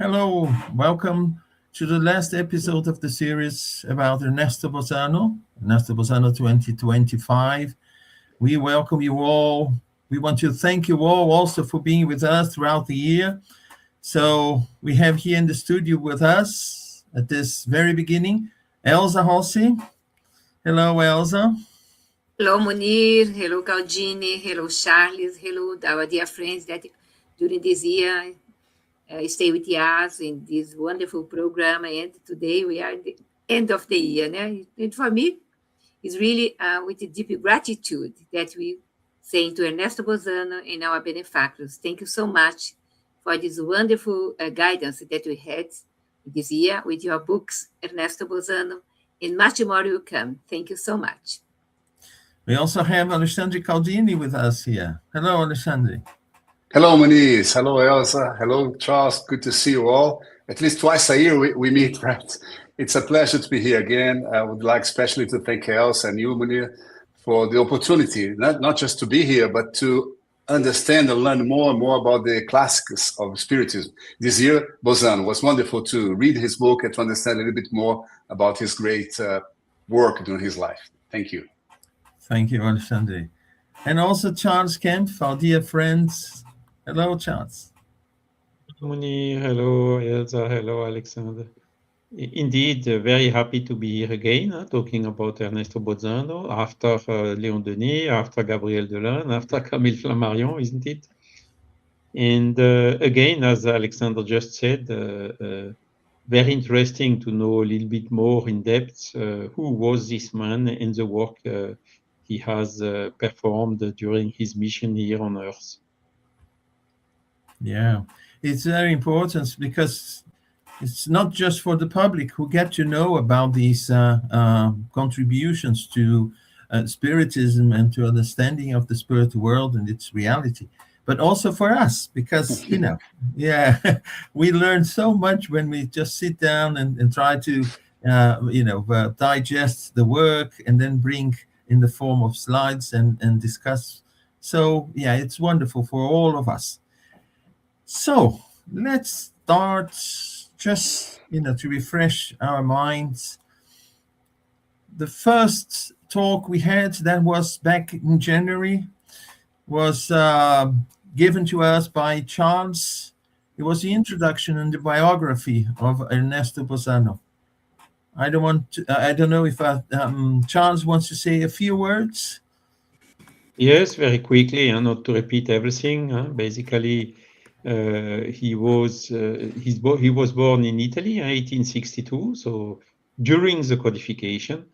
Hello, welcome to the last episode of the series about Ernesto Bozzano 2025. We welcome you all. We want to thank you all also for being with us throughout the year. So we have here in the studio with us at this very beginning, Elsa Rossi. Hello, Elsa. Hello, Munir. Hello, Caldini. Hello, Charles. Hello, our dear friends that during this year stay with us in this wonderful program. And today we are at the end of the year. Né? And for me, it's really with a deep gratitude that we say to Ernesto Bozzano and our benefactors. Thank you so much for this wonderful guidance that we had this year with your books, Ernesto Bozzano, and much more will come. Thank you so much. We also have Alexandre Caldini with us here. Hello, Alexandre. Hello, Moniz. Hello, Elsa. Hello, Charles. Good to see you all. At least twice a year we meet, right? It's a pleasure to be here again. I would like especially to thank Elsa and you, Munir, for the opportunity, not just to be here, but to understand and learn more and more about the classics of Spiritism. This year, Bozzano was wonderful to read his book and to understand a little bit more about his great work during his life. Thank you. Thank you, Alexandre. And also Charles Kemp, our dear friends. Hello, Charles. Moni, hello, Elsa, hello, Alexander. Indeed, very happy to be here again, talking about Ernesto Bozzano, after Léon Denis, after Gabriel Delanne, after Camille Flammarion, isn't it? And again, as Alexander just said, very interesting to know a little bit more in depth who was this man and the work he has performed during his mission here on Earth. Yeah, it's very important because it's not just for the public who get to know about these contributions to Spiritism and to understanding of the spirit world and its reality, but also for us because, we learn so much when we just sit down and try to, digest the work and then bring in the form of slides and discuss. So, yeah, it's wonderful for all of us. So let's start just, to refresh our minds. The first talk we had that was back in January was given to us by Charles. It was the introduction and the biography of Ernesto Bozzano. I don't know if Charles wants to say a few words. Yes, very quickly, and not to repeat everything. Basically, he was born in Italy in 1862, so during the codification,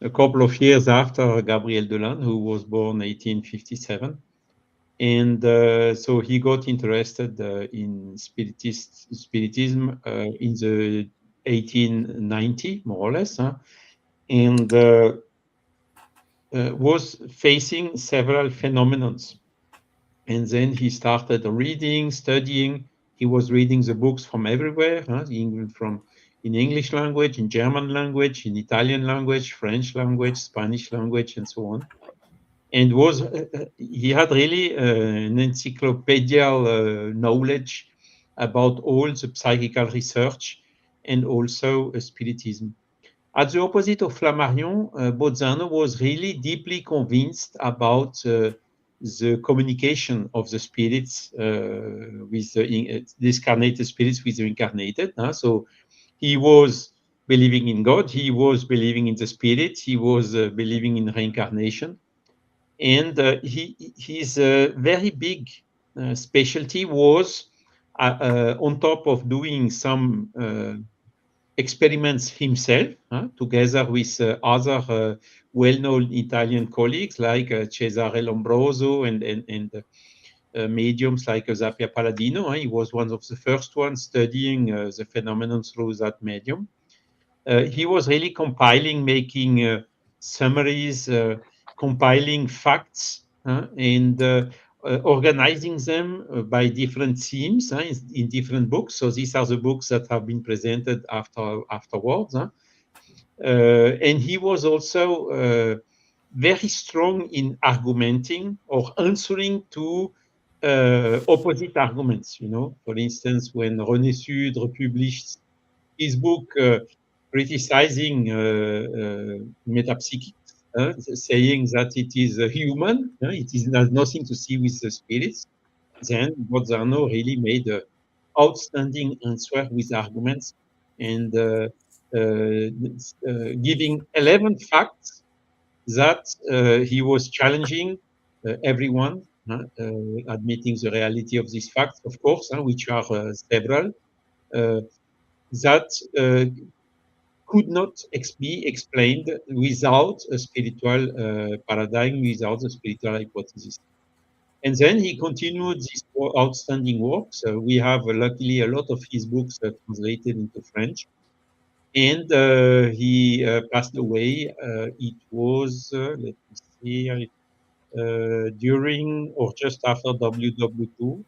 a couple of years after Gabriel Delanne, who was born 1857. And so he got interested in Spiritism in the 1890, more or less, and was facing several phenomena. And then he started reading, studying. He was reading the books from everywhere, in English language, in German language, in Italian language, French language, Spanish language, and so on. And he had really an encyclopedial knowledge about all the psychical research and also Spiritism. At the opposite of Flammarion, Bozzano was really deeply convinced about the communication of the spirits with the discarnated spirits with the incarnated. So he was believing in God, he was believing in the spirit, he was believing in reincarnation. And his very big specialty was, on top of doing some experiments himself, together with other well-known Italian colleagues like Cesare Lombroso and mediums like Zappia Palladino. He was one of the first ones studying the phenomenon through that medium. He was really compiling, making summaries, compiling facts, and organizing them by different themes in different books. So these are the books that have been presented afterwards. And he was also very strong in argumenting or answering to opposite arguments, you know. For instance, when René Sudre published his book criticizing metapsychics, saying that it is human, it has nothing to see with the spirits, then Bozzano really made an outstanding answer with arguments and giving 11 facts that he was challenging everyone, admitting the reality of these facts, of course, which are several, that could not be explained without a spiritual paradigm, without a spiritual hypothesis. And then he continued this outstanding work. So we have luckily a lot of his books translated into French. And he passed away. It was, let me see, during or just after WW2.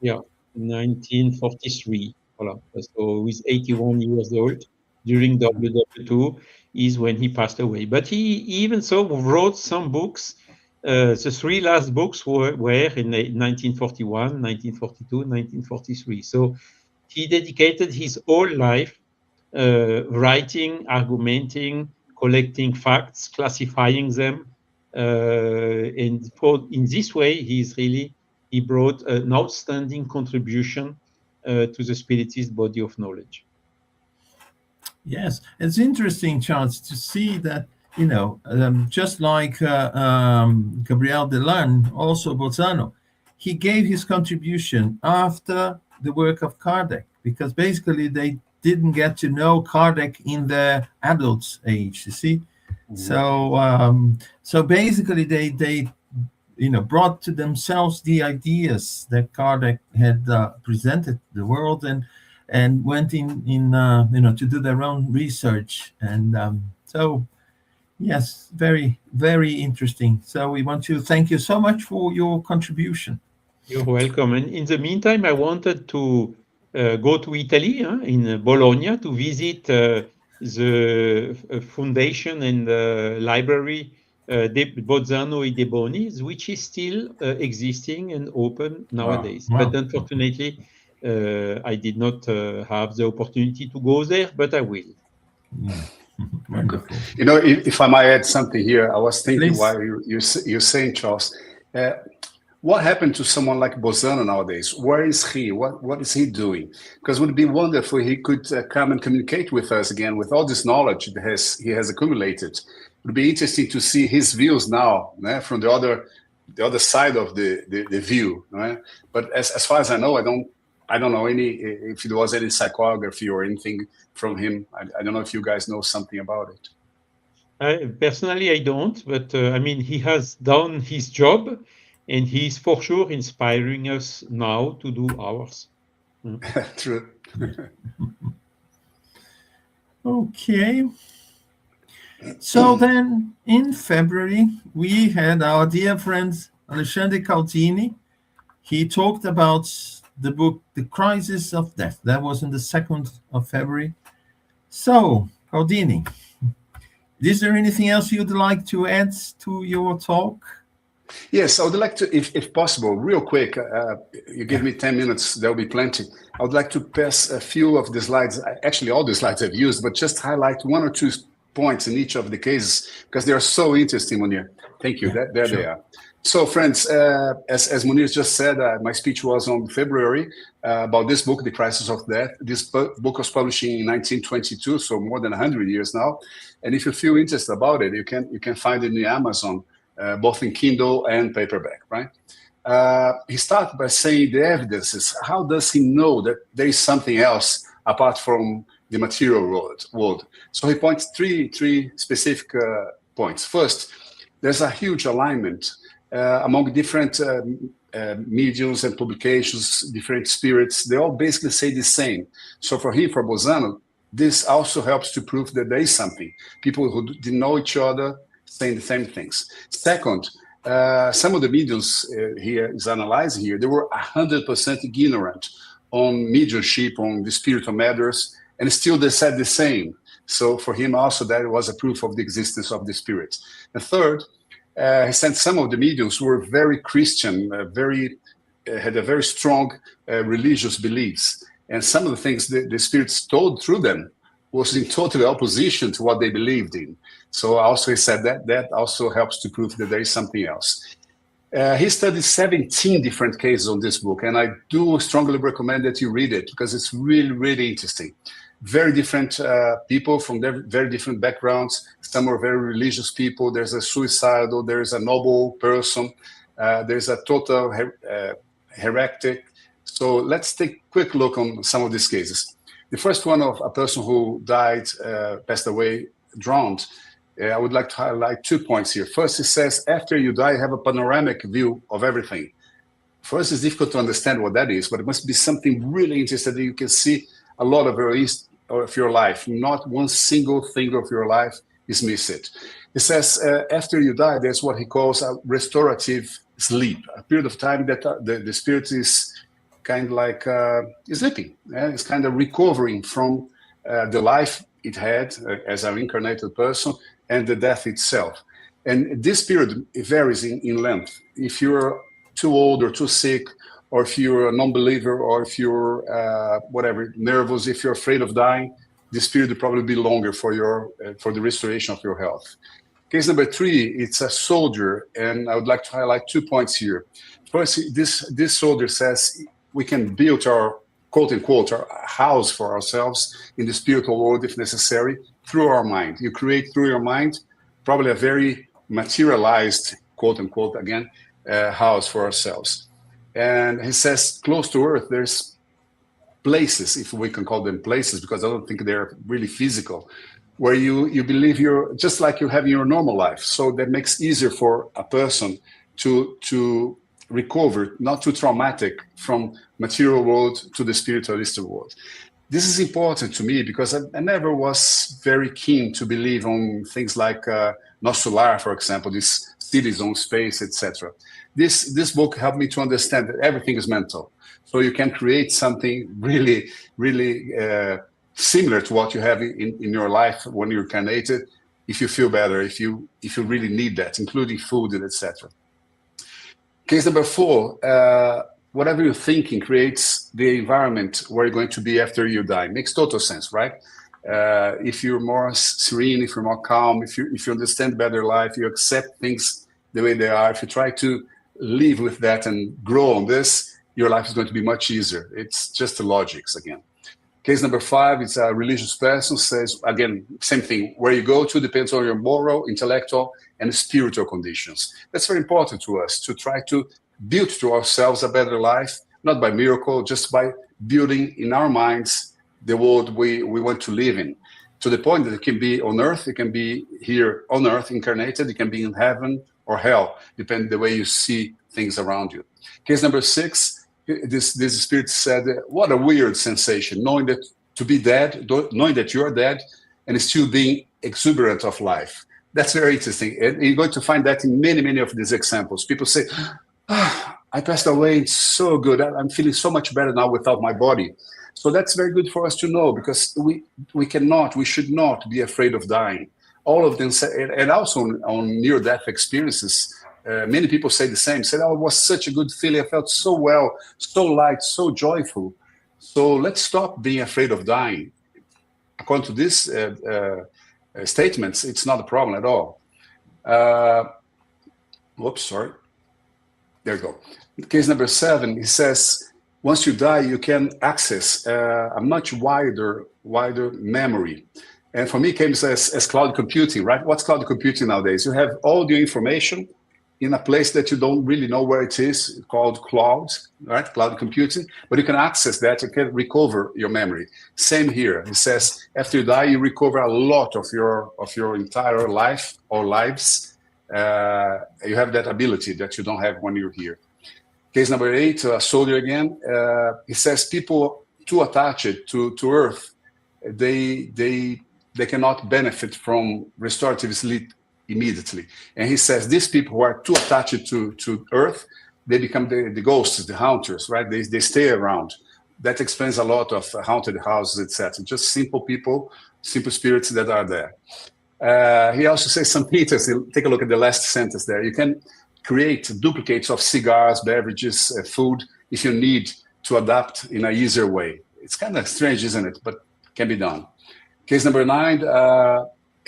Yeah, 1943. Voilà. So he's 81 years old. During WW2 is when he passed away. But he even so wrote some books. The three last books were in 1941, 1942, 1943. So he dedicated his whole life writing, argumenting, collecting facts, classifying them. And in this way, he brought an outstanding contribution to the Spiritist body of knowledge. Yes, it's interesting, Charles, to see that, you know, just like Gabriel Delan, also Bozzano, he gave his contribution after the work of Kardec, because basically they didn't get to know Kardec in their adult age, you see. Mm-hmm. So basically they you know, brought to themselves the ideas that Kardec had presented the world, and went in you know, to do their own research. And so yes, very, very interesting. So we want to thank you so much for your contribution. You're welcome. And in the meantime, I wanted to go to Italy, in Bologna, to visit the foundation and library Bozzano e De Bonis, which is still existing and open nowadays. Wow. But unfortunately, I did not have the opportunity to go there, but I will. Yeah. Wonderful. You know, if I might add something here, I was thinking Please. while you're saying, Charles, what happened to someone like Bozzano nowadays? Where is he? What is he doing? Because it would be wonderful if he could come and communicate with us again with all this knowledge that he has accumulated. It would be interesting to see his views now, from the other side of the view. Right? But as far as I know, I don't know if there was any psychography or anything from him. I don't know if you guys know something about it. Personally, I don't, but I mean, he has done his job, and he's for sure inspiring us now to do ours. True. Okay. So then in February, we had our dear friend Alexandre Caldini. He talked about the book, The Crisis of Death. That was on the 2nd of February. So, Caldini, is there anything else you'd like to add to your talk? Yes, I would like to, if possible, real quick, you give me 10 minutes, there'll be plenty. I would like to pass a few of the slides, actually all the slides I've used, but just highlight one or two points in each of the cases, because they are so interesting, Munir. Thank you, there sure. They are. So friends, as Munir just said, my speech was on February about this book, The Crisis of Death. This book was published in 1922, so more than 100 years now. And if you feel interested about it, you can find it in Amazon, both in Kindle and paperback, right? He started by saying the evidences. How does he know that there is something else apart from the material world? So he points three specific points. First, there's a huge alignment among different mediums and publications, different spirits. They all basically say the same. So for him, for Bozzano, this also helps to prove that there is something. People who didn't know each other saying the same things. Second, some of the mediums here is analyzed here, they were 100% ignorant on mediumship, on the spiritual matters, and still they said the same. So for him also, that was a proof of the existence of the spirits. And third, he said some of the mediums were very Christian, had a very strong religious beliefs. And some of the things the spirits told through them was in total opposition to what they believed in. So also he said that also helps to prove that there is something else. He studied 17 different cases on this book, and I do strongly recommend that you read it because it's really, really interesting. Very different people from very different backgrounds. Some are very religious people. There's a suicidal, there's a noble person, there's a total heretic. So let's take a quick look on some of these cases. The first one of a person who died, passed away, drowned. I would like to highlight 2 points here. First, it says, after you die, you have a panoramic view of everything. First, it's difficult to understand what that is, but it must be something really interesting that you can see a lot of your life. Not one single thing of your life is missed. It says, after you die, there's what he calls a restorative sleep, a period of time that the spirit is kind of like sleeping. It's kind of recovering from the life it had as an incarnated person and the death itself. And this period, it varies in length. If you're too old or too sick, or if you're a non-believer, or if you're nervous, if you're afraid of dying, this period will probably be longer for the restoration of your health. Case number 3, it's a soldier, and I would like to highlight 2 points here. First, this soldier says we can build our quote-unquote our house for ourselves in the spiritual world if necessary through our mind. You create through your mind probably a very materialized quote-unquote again house for ourselves. And he says close to earth there's places, if we can call them places, because I don't think they're really physical, where you believe you're just like you have in your normal life. So that makes easier for a person to recover, not too traumatic, from material world to the spiritualistic world. This is important to me because I never was very keen to believe on things like Nosular, for example, these cities on space, etc. This book helped me to understand that everything is mental. So you can create something really, really similar to what you have in your life when you're incarnated, if you feel better, if you really need that, including food and etc. Case number 4, whatever you're thinking creates the environment where you're going to be after you die. Makes total sense, right? If you're more serene, if you're more calm, if you understand better life, you accept things the way they are, if you try to live with that and grow on this, your life is going to be much easier. It's just the logics again. Case number 5, it's a religious person, says, again, same thing. Where you go to depends on your moral, intellectual, and spiritual conditions. That's very important to us, to try to build to ourselves a better life, not by miracle, just by building in our minds the world we want to live in, to the point that it can be on earth, it can be here on earth incarnated, it can be in heaven or hell, depending the way you see things around you. Case number 6, this spirit said, what a weird sensation, knowing that to be dead, knowing that you're dead, and still being exuberant of life. That's very interesting. And you're going to find that in many, many of these examples. People say, I passed away, it's so good. I'm feeling so much better now without my body. So that's very good for us to know, because we should not be afraid of dying. All of them say, and also on near-death experiences, many people say the same, said, it was such a good feeling. I felt so well, so light, so joyful. So let's stop being afraid of dying. According to this statements, it's not a problem at all. Whoops, sorry. There you go. Case number 7, he says, once you die, you can access a much wider memory. And for me, it came as cloud computing, right? What's cloud computing nowadays? You have all the information in a place that you don't really know where it is, called cloud, right? Cloud computing, but you can access that, you can recover your memory. Same here. It says, after you die, you recover a lot of your entire life or lives. You have that ability that you don't have when you're here. Case number 8, a soldier again. He says people too attached to Earth, they cannot benefit from restorative sleep immediately. And he says these people who are too attached to Earth, they become the ghosts, the haunters, right? They stay around. That explains a lot of haunted houses, etc. Just simple people, simple spirits that are there. He also says something interesting. Take a look at the last sentence there. You can create duplicates of cigars, beverages, food if you need to adapt in an easier way. It's kind of strange, isn't it? But can be done. Case number 9,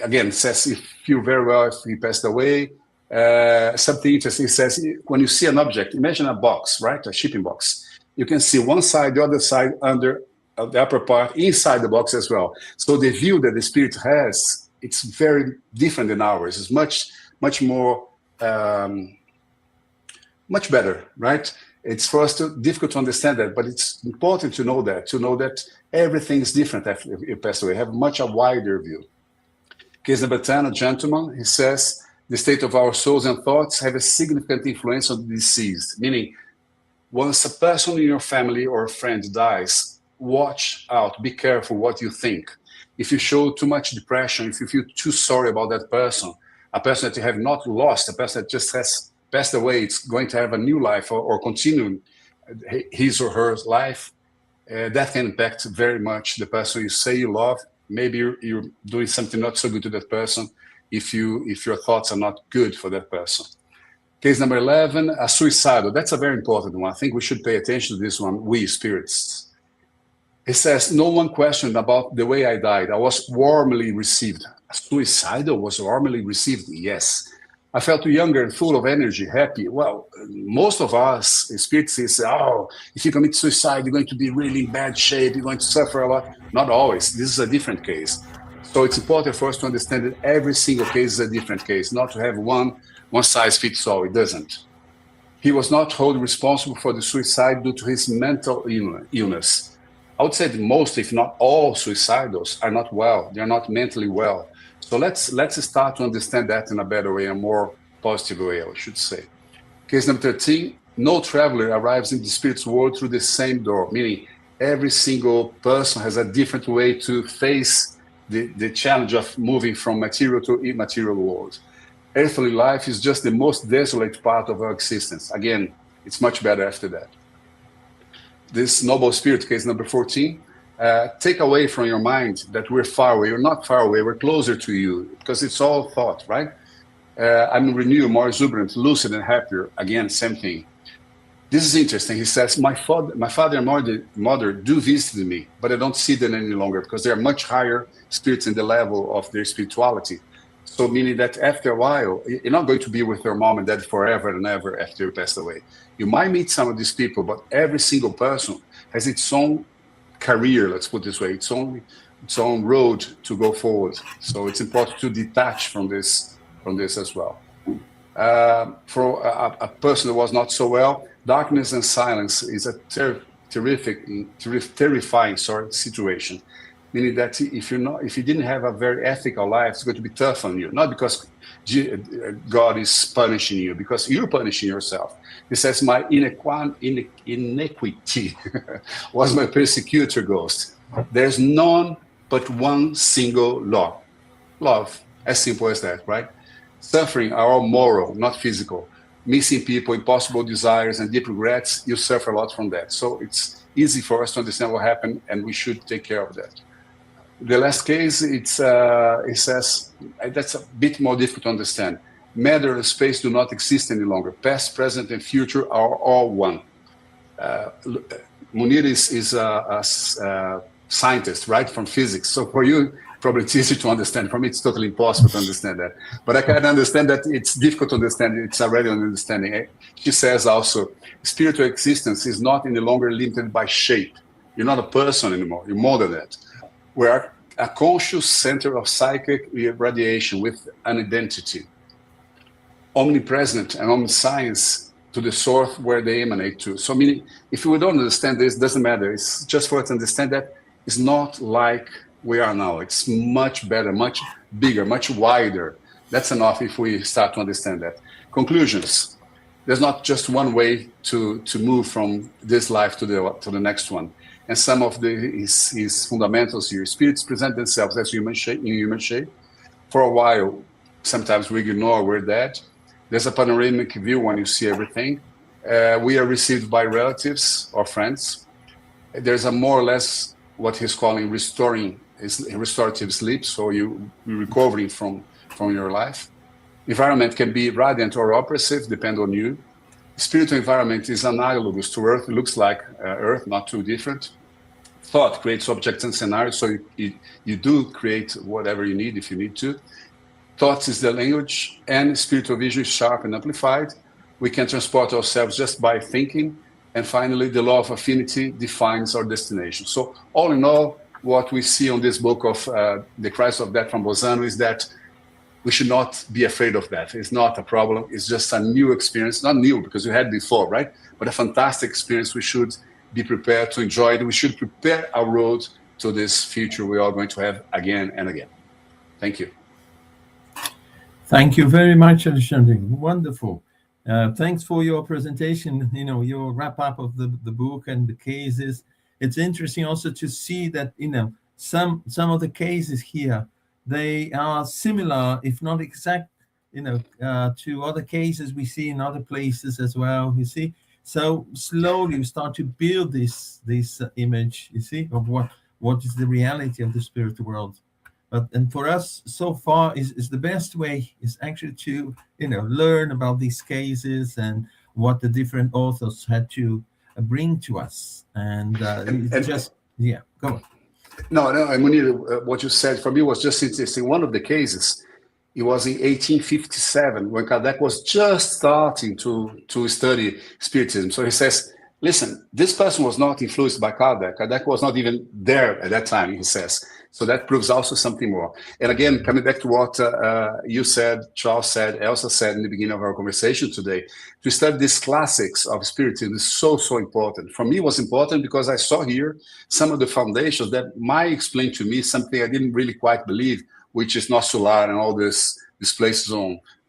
again, says he feel very well if he passed away. Something interesting, says when you see an object, imagine a box, right? A shipping box. You can see one side, the other side, under the upper part, inside the box as well. So the view that the spirit has, it's very different than ours. It's much more, much better, right? It's for us difficult to understand that, but it's important to know that everything is different after you pass away. Have much a wider view. Case number 10, a gentleman, he says, the state of our souls and thoughts have a significant influence on the deceased, meaning once a person in your family or a friend dies, watch out, be careful what you think. If you show too much depression, if you feel too sorry about that person, a person that you have not lost, a person that just has passed away, it's going to have a new life or continue his or her life, that can impact very much the person you say you love. Maybe you're doing something not so good to that person if your thoughts are not good for that person. Case number 11, a suicidal. That's a very important one. I think we should pay attention to this one, we spirits. It says, no one questioned about the way I died. I was warmly received. A suicidal was warmly received? Yes. I felt younger and full of energy, happy. Well, most of us spirits say, oh, if you commit suicide, you're going to be really in bad shape, you're going to suffer a lot. Not always. This is a different case. So it's important for us to understand that every single case is a different case, not to have one size fits all. It doesn't. He was not held responsible for the suicide due to his mental illness. I would say that most, if not all, suicidals are not well. They're not mentally well. So let's start to understand that in a better way, a more positive way, I should say. Case number 13, no traveler arrives in the spirit's world through the same door, meaning every single person has a different way to face the challenge of moving from material to immaterial world. Earthly life is just the most desolate part of our existence. Again, it's much better after that. This noble spirit, case number 14, take away from your mind that we're far away. We're not far away. We're closer to you because it's all thought, right? I'm renewed, more exuberant, lucid, and happier. Again, same thing. This is interesting. He says, my father and mother do visit me, but I don't see them any longer because they are much higher spirits in the level of their spirituality. So meaning that after a while, you're not going to be with your mom and dad forever and ever after you pass away. You might meet some of these people, but every single person has its own career, let's put it this way, its own road to go forward. So it's important to detach from this as well. For a person who was not so well, darkness and silence is a terrifying situation. Meaning that if you didn't have a very ethical life, it's going to be tough on you. Not because God is punishing you, because you're punishing yourself. He says, my iniquity was my persecutor ghost. There's none but one single law. Love, as simple as that, right? Suffering are all moral, not physical. Missing people, impossible desires, and deep regrets, you suffer a lot from that. So it's easy for us to understand what happened, and we should take care of that. The last case, it says, that's a bit more difficult to understand. Matter and space do not exist any longer. Past, present, and future are all one. Munir is a scientist, right, from physics. So for you, probably it's easy to understand. For me, it's totally impossible to understand that. But I can understand that it's difficult to understand. It's already an understanding. She says also, spiritual existence is not any longer limited by shape. You're not a person anymore. You're more than that. We're a conscious center of psychic radiation with an identity. Omnipresent and omniscience to the source where they emanate to. So meaning, if we don't understand this, it doesn't matter. It's just for us to understand that it's not like we are now. It's much better, much bigger, much wider. That's enough if we start to understand that. Conclusions. There's not just one way to move from this life to the next one. And some of his fundamentals here, spirits present themselves as human shape. For a while, sometimes we ignore we're dead. There's a panoramic view when you see everything. We are received by relatives or friends. There's a more or less what he's calling restoring restorative sleep, so you're recovering from your life. Environment can be radiant or oppressive, depend on you. Spiritual environment is analogous to Earth. It looks like Earth, not too different. Thought creates objects and scenarios, so you do create whatever you need if you need to. Thoughts is the language, and spiritual vision is sharp and amplified. We can transport ourselves just by thinking. And finally, the law of affinity defines our destination. So all in all, what we see on this book of The Christ of Death from Bozzano is that we should not be afraid of that. It's not a problem. It's just a new experience. Not new because we had before, right? But a fantastic experience. We should be prepared to enjoy it. We should prepare our road to this future we are going to have again and again. Thank you. Thank you very much, Alexandre. Wonderful. Thanks for your presentation, your wrap up of the book and the cases. It's interesting also to see that, some of the cases here, they are similar, if not exact, to other cases we see in other places as well, you see. So slowly we start to build this image, you see, of what is the reality of the spiritual world. And for us, so far, is the best way is actually to learn about these cases and what the different authors had to bring to us. And just go on. No, Munir, what you said for me was just interesting. One of the cases, it was in 1857 when Kardec was just starting to study Spiritism. So he says, listen, this person was not influenced by Kardec. Kardec was not even there at that time, he says. So that proves also something more. And again, coming back to what you said, Charles said, Elsa said in the beginning of our conversation today, to study these classics of Spiritism is so, so important. For me, it was important because I saw here some of the foundations that might explain to me something I didn't really quite believe, which is Nosular and all these places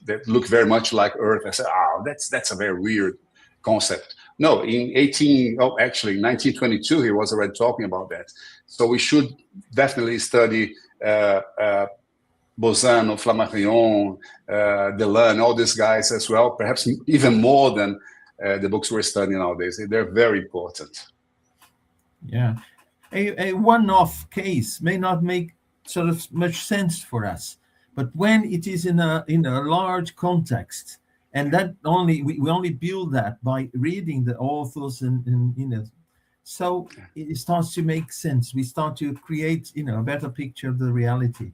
that look very much like Earth. I said, that's a very weird concept. No, in 1922, he was already talking about that. So we should definitely study Bozzano, Flammarion, Delane, all these guys as well, perhaps even more than the books we're studying nowadays. They're very important. Yeah. A one-off case may not make sort of much sense for us, but when it is in a large context, and that we only build that by reading the authors and so it starts to make sense. We start to create a better picture of the reality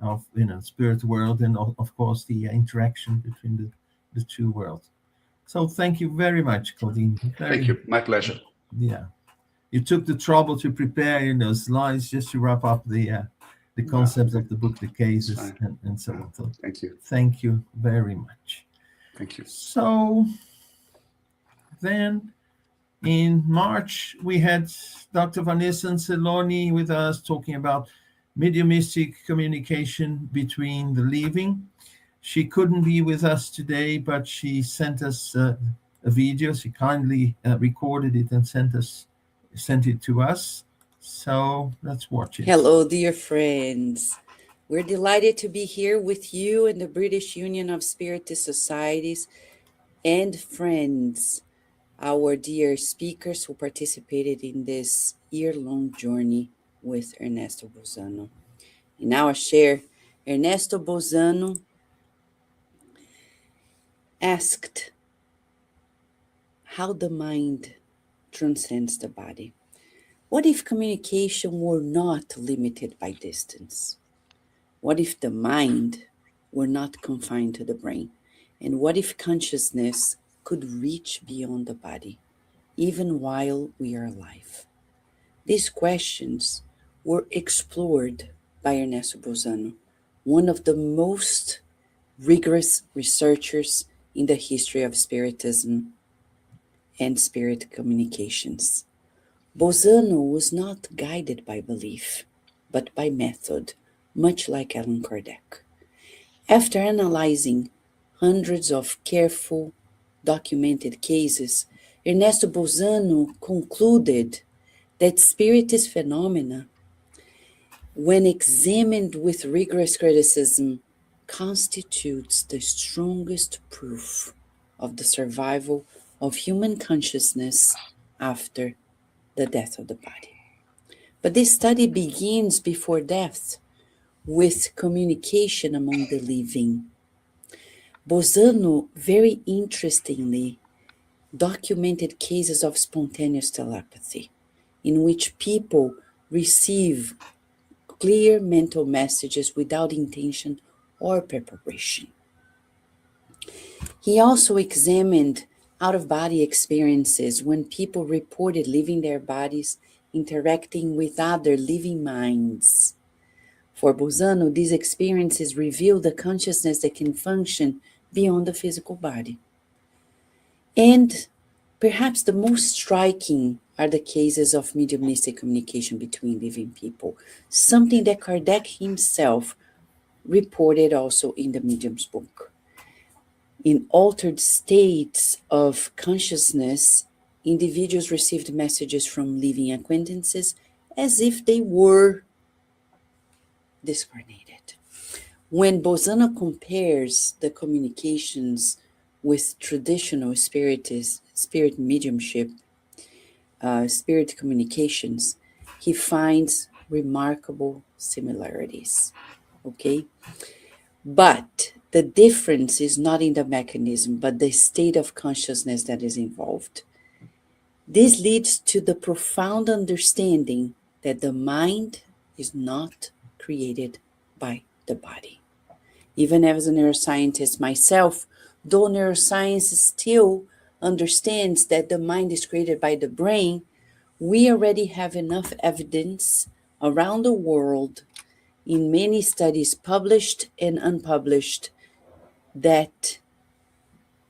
of spirit world and of course the interaction between the two worlds. So thank you very much, Claudine. Thank you. My pleasure. Yeah, you took the trouble to prepare slides just to wrap up the concepts of the book, the cases, and so on. So thank you. Thank you very much. Thank you. So then in March, we had Dr. Vanessa Anceloni with us talking about mediumistic communication between the living. She couldn't be with us today, but she sent us a video. She kindly recorded it and sent it to us. So let's watch it. Hello, dear friends. We're delighted to be here with you and the British Union of Spiritist Societies and friends, our dear speakers who participated in this year-long journey with Ernesto Bozzano. In our share, Ernesto Bozzano asked how the mind transcends the body. What if communication were not limited by distance? What if the mind were not confined to the brain? And what if consciousness could reach beyond the body, even while we are alive? These questions were explored by Ernesto Bozzano, one of the most rigorous researchers in the history of Spiritism and spirit communications. Bozzano was not guided by belief, but by method, much like Allan Kardec. After analyzing hundreds of careful, documented cases, Ernesto Bozzano concluded that spiritist phenomena, when examined with rigorous criticism, constitutes the strongest proof of the survival of human consciousness after the death of the body. But this study begins before death with communication among the living. Bozzano very interestingly documented cases of spontaneous telepathy in which people receive clear mental messages without intention or preparation. He also examined out-of-body experiences when people reported leaving their bodies, interacting with other living minds. For Bozzano, these experiences reveal the consciousness that can function beyond the physical body. And perhaps the most striking are the cases of mediumistic communication between living people, something that Kardec himself reported also in the Medium's book. In altered states of consciousness, individuals received messages from living acquaintances as if they were discarnated. When Bozzano compares the communications with traditional spirit mediumship, spirit communications, he finds remarkable similarities. Okay? But the difference is not in the mechanism, but the state of consciousness that is involved. This leads to the profound understanding that the mind is not created by the body. Even as a neuroscientist myself, though neuroscience still understands that the mind is created by the brain, we already have enough evidence around the world in many studies published and unpublished that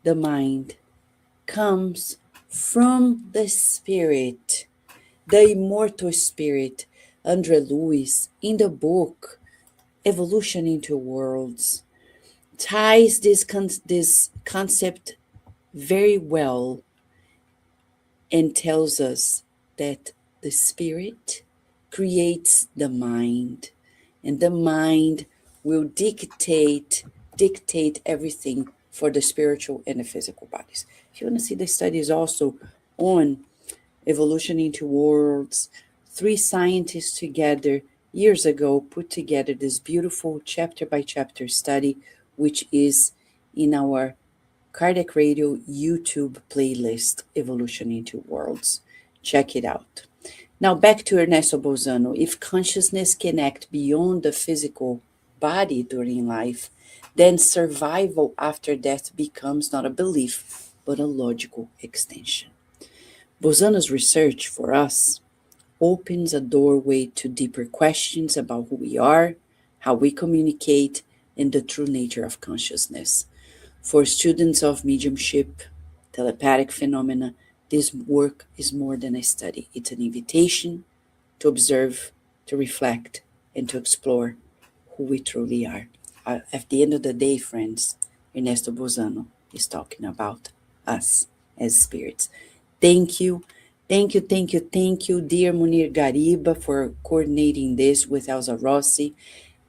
the mind comes from the spirit, the immortal spirit. André Luiz, in the book Evolution into Worlds, ties this concept very well and tells us that the spirit creates the mind, and the mind will dictate everything for the spiritual and the physical bodies. If you want to see the studies also on Evolution into Worlds, 3 scientists together years ago put together this beautiful chapter by chapter study, which is in our Kardec Radio YouTube playlist, Evolution into Worlds. Check it out. Now back to Ernesto Bozzano. If consciousness can act beyond the physical body during life, then survival after death becomes not a belief, but a logical extension. Bozzano's research for us opens a doorway to deeper questions about who we are, how we communicate, and the true nature of consciousness. For students of mediumship, telepathic phenomena, this work is more than a study. It's an invitation to observe, to reflect, and to explore who we truly are. At the end of the day, friends, Ernesto Bozzano is talking about us as spirits. Thank you, dear Munir Gariba, for coordinating this with Elsa Rossi.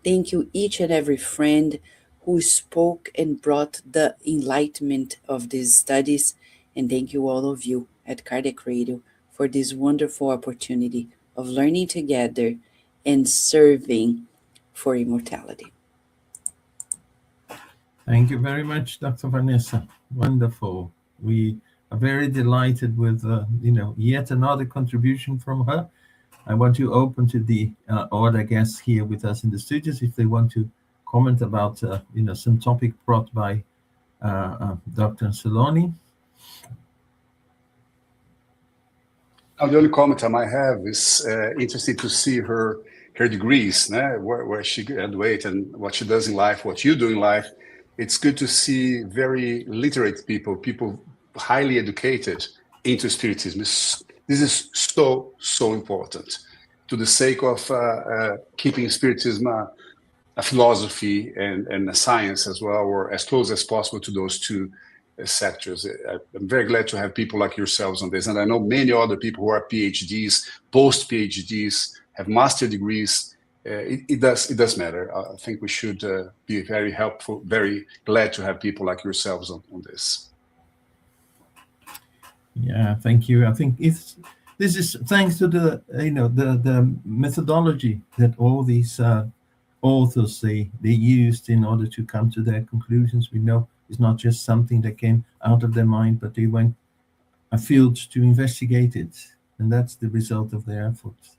Thank you, each and every friend who spoke and brought the enlightenment of these studies. And thank you, all of you at Kardec Radio, for this wonderful opportunity of learning together and serving for immortality. Thank you very much, Dr. Vanessa. Wonderful. We are very delighted with, yet another contribution from her. I want to open to the other guests here with us in the studios if they want to comment about, some topic brought by Dr. Anceloni. The only comment I might have is interesting to see her degrees, where she graduated and what she does in life, what you do in life. It's good to see very literate people highly educated into Spiritism. This is so important to the sake of keeping Spiritism a philosophy and a science as well, or as close as possible to those two sectors. I'm very glad to have people like yourselves on this. And I know many other people who are PhDs, post-PhDs, have master degrees. It does matter. I think we should be very helpful, very glad to have people like yourselves on this. Yeah, thank you. I think this is thanks to the the methodology that all these authors they used in order to come to their conclusions. We know it's not just something that came out of their mind, but they went afield to investigate it, and that's the result of their efforts.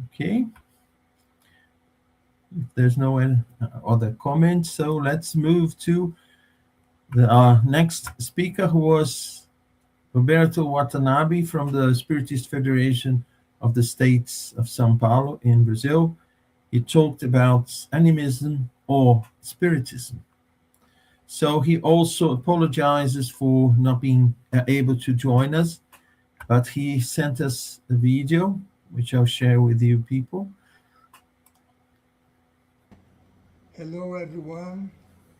Okay. If there's no other comments, so let's move to our next speaker, who was Roberto Watanabe from the Spiritist Federation of the States of São Paulo in Brazil. He talked about animism or spiritism. So he also apologizes for not being able to join us, but he sent us a video, which I'll share with you people. Hello everyone.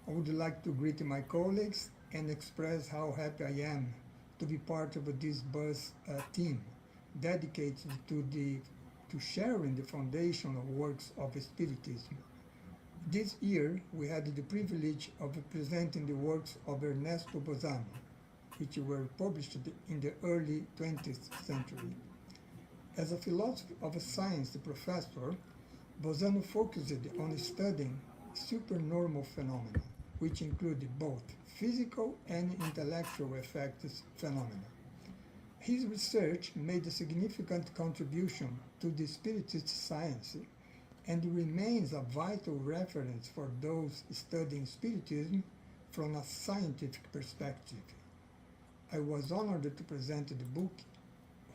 I would like to greet my colleagues and express how happy I am to be part of this bus team dedicated to sharing the foundational works of Spiritism. This year we had the privilege of presenting the works of Ernesto Bozzano, which were published in the early 20th century. As a philosophy of science professor, Bozzano focused on studying supernormal phenomena, which include both physical and intellectual effects phenomena. His research made a significant contribution to the Spiritist science and remains a vital reference for those studying Spiritism from a scientific perspective. I was honored to present the book,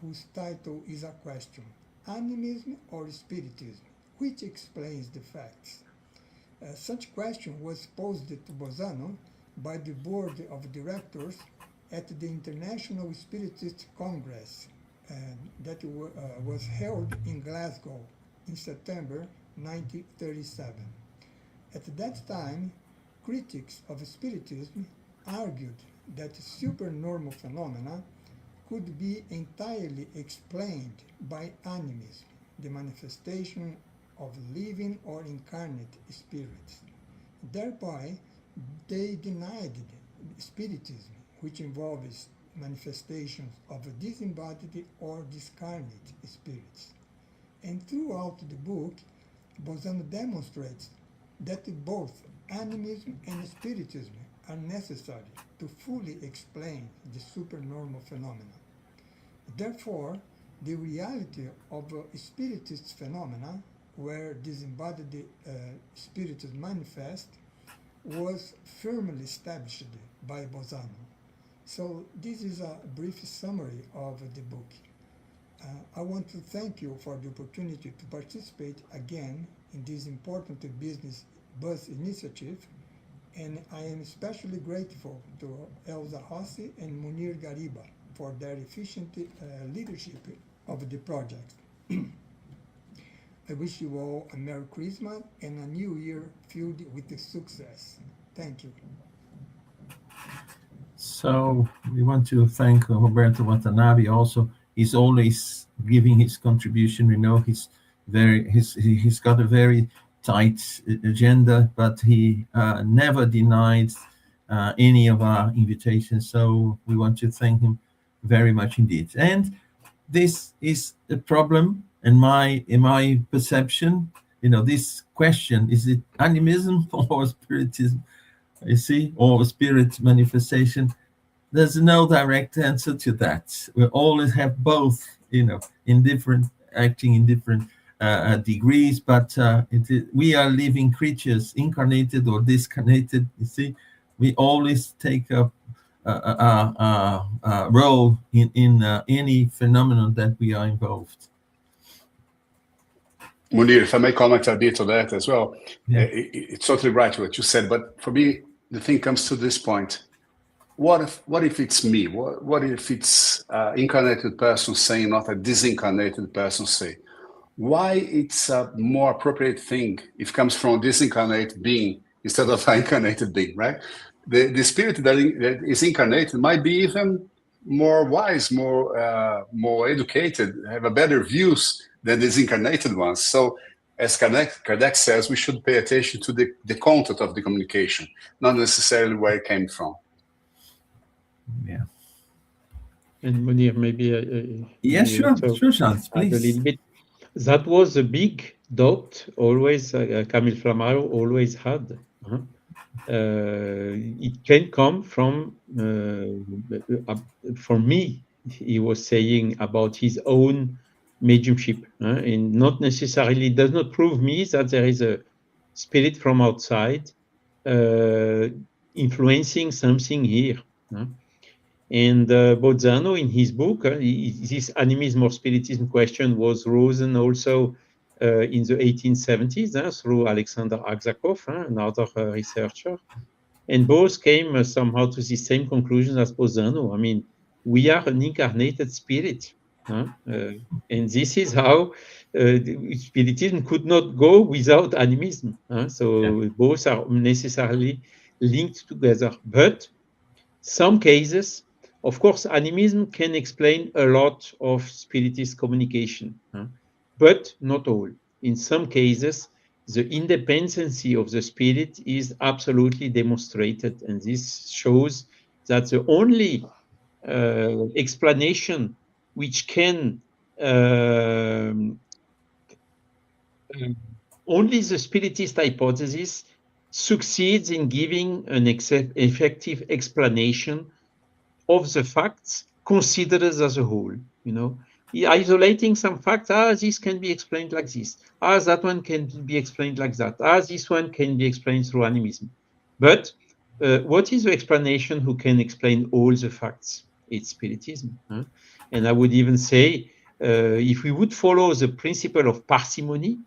whose title is a question: Animism or Spiritism? Which explains the facts? Such question was posed to Bozzano by the board of directors at the International Spiritist Congress that was held in Glasgow in September 1937. At that time, critics of Spiritism argued that supernormal phenomena could be entirely explained by animism, the manifestation of living or incarnate spirits. Thereby, they denied Spiritism, which involves manifestations of disembodied or discarnate spirits. And throughout the book, Bozzano demonstrates that both animism and Spiritism are necessary to fully explain the supernormal phenomena. Therefore, the reality of Spiritist phenomena, where disembodied spirits manifest, was firmly established by Bozzano. So this is a brief summary of the book. I want to thank you for the opportunity to participate again in this important business bus initiative, and I am especially grateful to Elza Rossi and Munir Gariba for their efficient leadership of the project. I wish you all a Merry Christmas and a New Year filled with success. Thank you. So we want to thank Roberto Watanabe also. He's always giving his contribution. We know he's got a very tight agenda, but he never denied any of our invitations. So we want to thank him very much indeed. And this is a problem in my perception. This question: is it animism or spiritism? You see, or spirit manifestation? There's no direct answer to that. We always have both, in different acting in different degrees, but we are living creatures, incarnated or discarnated. You see, we always take a role in any phenomenon that we are involved. Munir, if I may comment a bit on that as well, Yeah. It's totally right what you said, but for me, the thing comes to this point. What if it's me? What if it's an incarnated person saying, not a disincarnated person say? Why it's a more appropriate thing if it comes from a disincarnate being instead of an incarnated being, right? The spirit that is incarnated might be even more wise, more educated, have a better views than these incarnated ones. So as Kardec says, we should pay attention to the content of the communication, not necessarily where it came from. Yeah. And Munir, maybe Yes, you sure, also sure, Charles, add a please. little bit. That was a big doubt always Camille Flammarion always had. Huh? It can come from, for me, he was saying about his own mediumship, and not necessarily does not prove me that there is a spirit from outside influencing something here. And Bozzano, in his book, this animism or spiritism question was risen also in the 1870s through Alexander Aksakov, another researcher. And both came somehow to the same conclusion as Bozzano. I mean, we are an incarnated spirit. And this is how spiritism could not go without animism. So both are necessarily linked together. But some cases, of course, animism can explain a lot of spiritist communication, but not all. In some cases, the independency of the spirit is absolutely demonstrated, and this shows that the only explanation which can only the spiritist hypothesis succeeds in giving an effective explanation of the facts considered as a whole. Isolating some facts, this can be explained like this, that one can be explained like that, this one can be explained through animism. But what is the explanation who can explain all the facts? It's spiritism. And I would even say, if we would follow the principle of parsimony,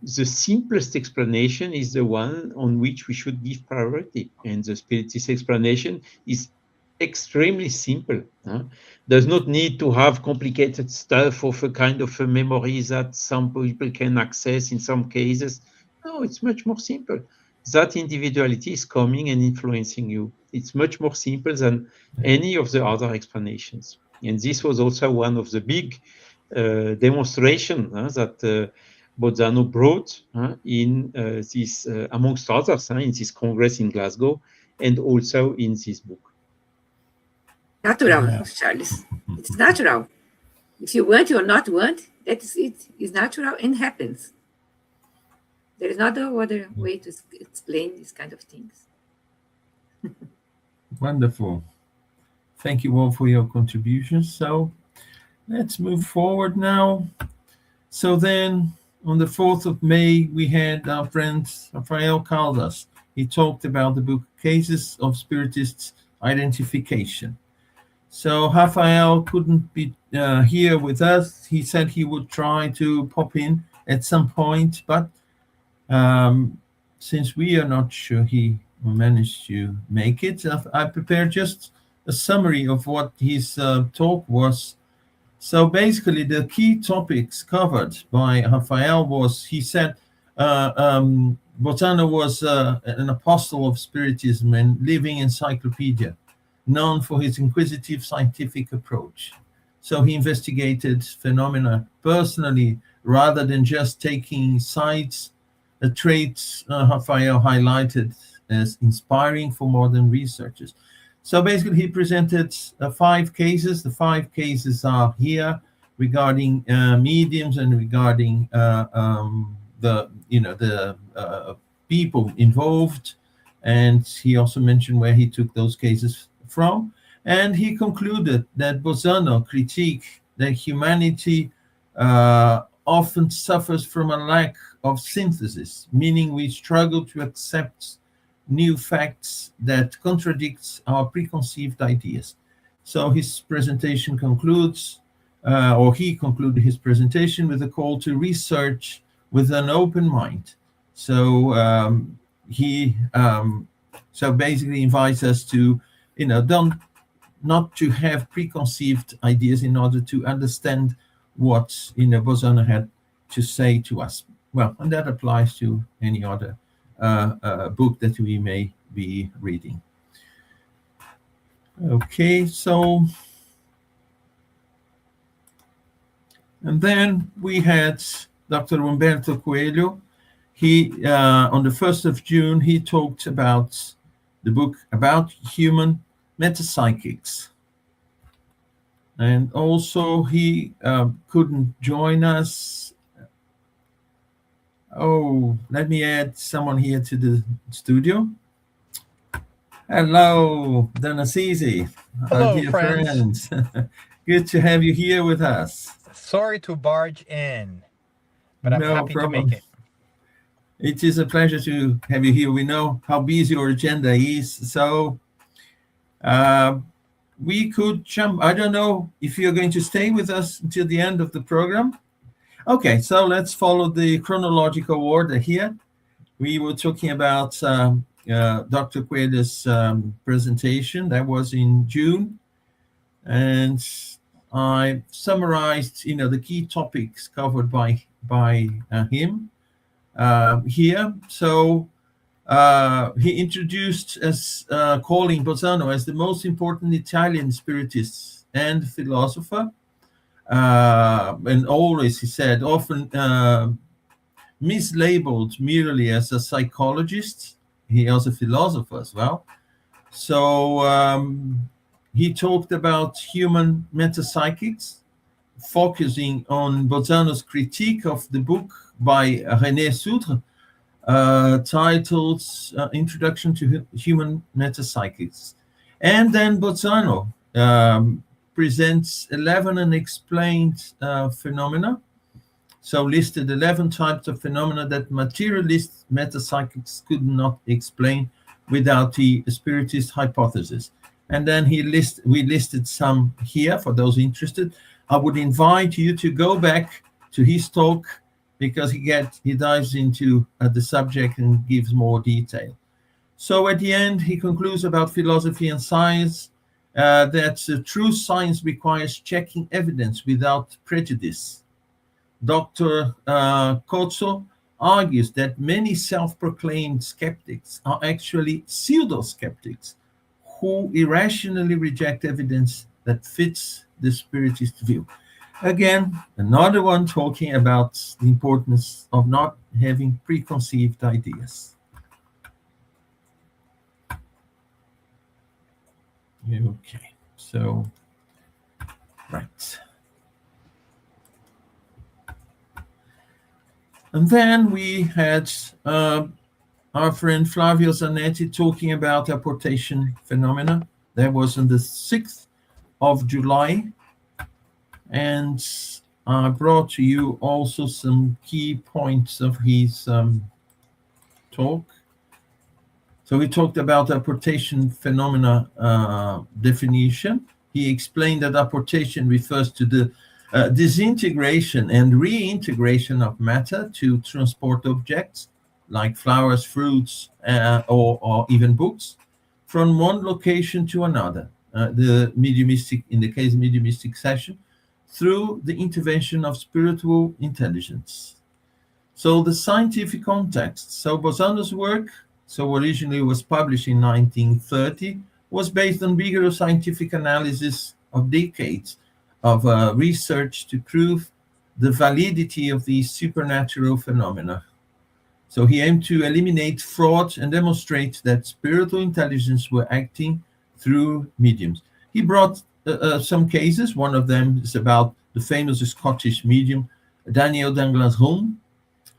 the simplest explanation is the one on which we should give priority. And the spiritist explanation is extremely simple. Does not need to have complicated stuff of a kind of a memory that some people can access in some cases. No, it's much more simple. That individuality is coming and influencing you. It's much more simple than any of the other explanations. And this was also one of the big demonstration that Bozzano brought in this, amongst others, in this Congress in Glasgow, and also in this book. Natural, Charles. It's natural. If you want or not want, that's it. It's natural and happens. There is not no other way to explain these kind of things. Wonderful. Thank you all for your contributions. So let's move forward now. So then on the 4th of May, we had our friend Rafael Caldas. He talked about the book Cases of Spiritist Identification. So Rafael couldn't be here with us. He said he would try to pop in at some point, but since we are not sure he managed to make it, I prepared just a summary of what his talk was. So basically, the key topics covered by Rafael was, he said, Bozzano was an apostle of Spiritism and living encyclopedia, known for his inquisitive scientific approach. So he investigated phenomena personally rather than just taking sides, the traits Rafael highlighted as inspiring for modern researchers. So basically, he presented 5 cases. The 5 cases are here regarding mediums and regarding the people involved. And he also mentioned where he took those cases from. And he concluded that Bozzano critiqued that humanity often suffers from a lack of synthesis, meaning we struggle to accept new facts that contradicts our preconceived ideas. So his presentation concludes, or he concluded his presentation with a call to research with an open mind. So he so basically invites us to, not to have preconceived ideas in order to understand what Bozzano had to say to us. Well, and that applies to any other book that we may be reading. Okay, so and then we had Dr. Umberto Coelho. He on the 1st of June he talked about the book about human metapsychics. And also he couldn't join us. Oh, let me add someone here to the studio. Hello, Donasisi, our Hello, dear friends. friends. Good to have you here with us. Sorry to barge in, but I'm No happy to make problem. it. It is a pleasure to have you here. We know how busy your agenda is, so uh, we could jump. I don't know if you're going to stay with us until the end of the program. Okay, so let's follow the chronological order here. We were talking about Dr. Cueda's presentation. That was in June, and I summarized, the key topics covered by him here. So he introduced as calling Bozzano as the most important Italian spiritist and philosopher, and always, he said, often mislabeled merely as a psychologist. He was a philosopher as well. So he talked about human metapsychics, focusing on Bozzano's critique of the book by René Soudre, titled Introduction to Human Metapsychics. And then Bozzano presents 11 unexplained phenomena. So listed 11 types of phenomena that materialist metapsychics could not explain without the spiritist hypothesis. And then we listed some here for those interested. I would invite you to go back to his talk, because he dives into the subject and gives more detail. So at the end, he concludes about philosophy and science, that true science requires checking evidence without prejudice. Dr. Cozzo argues that many self-proclaimed skeptics are actually pseudo-skeptics who irrationally reject evidence that fits the spiritist view. Again, another one talking about the importance of not having preconceived ideas. Okay, so, right. And then we had our friend Flavio Zanetti talking about apportation phenomena. That was on the 6th of July. And I brought to you also some key points of his talk. So he talked about apportation phenomena definition. He explained that apportation refers to the disintegration and reintegration of matter to transport objects like flowers, fruits, or even books from one location to another. The mediumistic, in the case of mediumistic session, through the intervention of spiritual intelligence. So the scientific context. So Bozzano's work, so originally was published in 1930, was based on vigorous scientific analysis of decades of research to prove the validity of these supernatural phenomena. So he aimed to eliminate fraud and demonstrate that spiritual intelligence were acting through mediums. He brought some cases. One of them is about the famous Scottish medium Daniel Danglas-Room,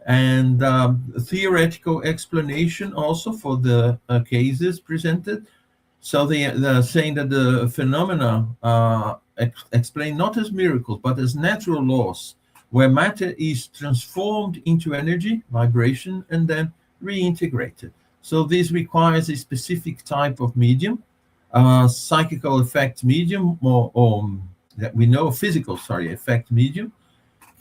and theoretical explanation also for the cases presented. So they're saying that the phenomena explained not as miracles, but as natural laws, where matter is transformed into energy, vibration, and then reintegrated. So this requires a specific type of medium, psychical effect medium, or that we know, physical, effect medium,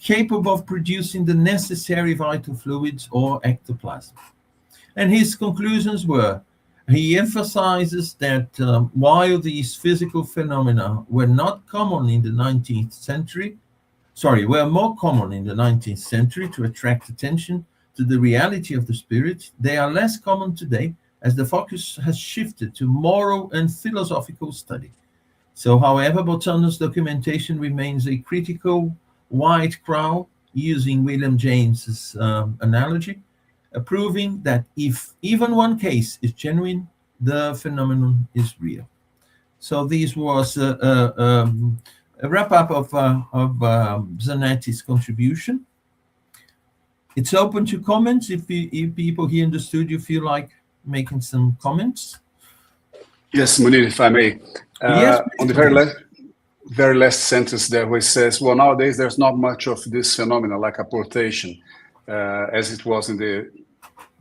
capable of producing the necessary vital fluids or ectoplasm. And his conclusions were, he emphasizes that while these physical phenomena were not common in the 19th century, were more common in the 19th century to attract attention to the reality of the spirit, they are less common today as the focus has shifted to moral and philosophical study. So, however, Bozzano's documentation remains a critical white crowd, using William James's analogy, proving that if even one case is genuine, the phenomenon is real. So this was a wrap up of Zanetti's contribution. It's open to comments if people here in the studio feel like making some comments. Yes, Munir, if I may. Yes, On the please. very last sentence there, where it says, well, nowadays there's not much of this phenomena like apportation, as it was in the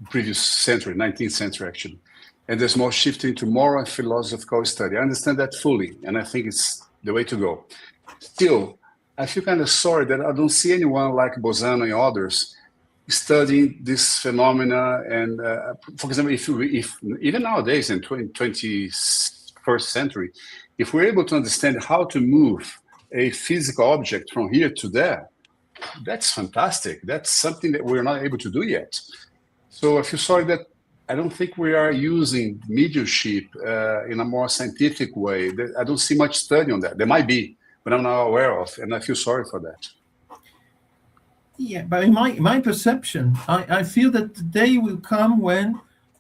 previous century, 19th century, actually. And there's more shifting to moral and philosophical study. I understand that fully, and I think it's the way to go. Still, I feel kind of sorry that I don't see anyone like Bozzano and others studying this phenomena. And for example, if even nowadays in 21st century, if we're able to understand how to move a physical object from here to there, that's fantastic. That's something that we're not able to do yet. So I feel sorry that I don't think we are using mediumship in a more scientific way. I don't see much study on that. There might be, but I'm not aware of, and I feel sorry for that. Yeah, but in my perception, I feel that the day will come when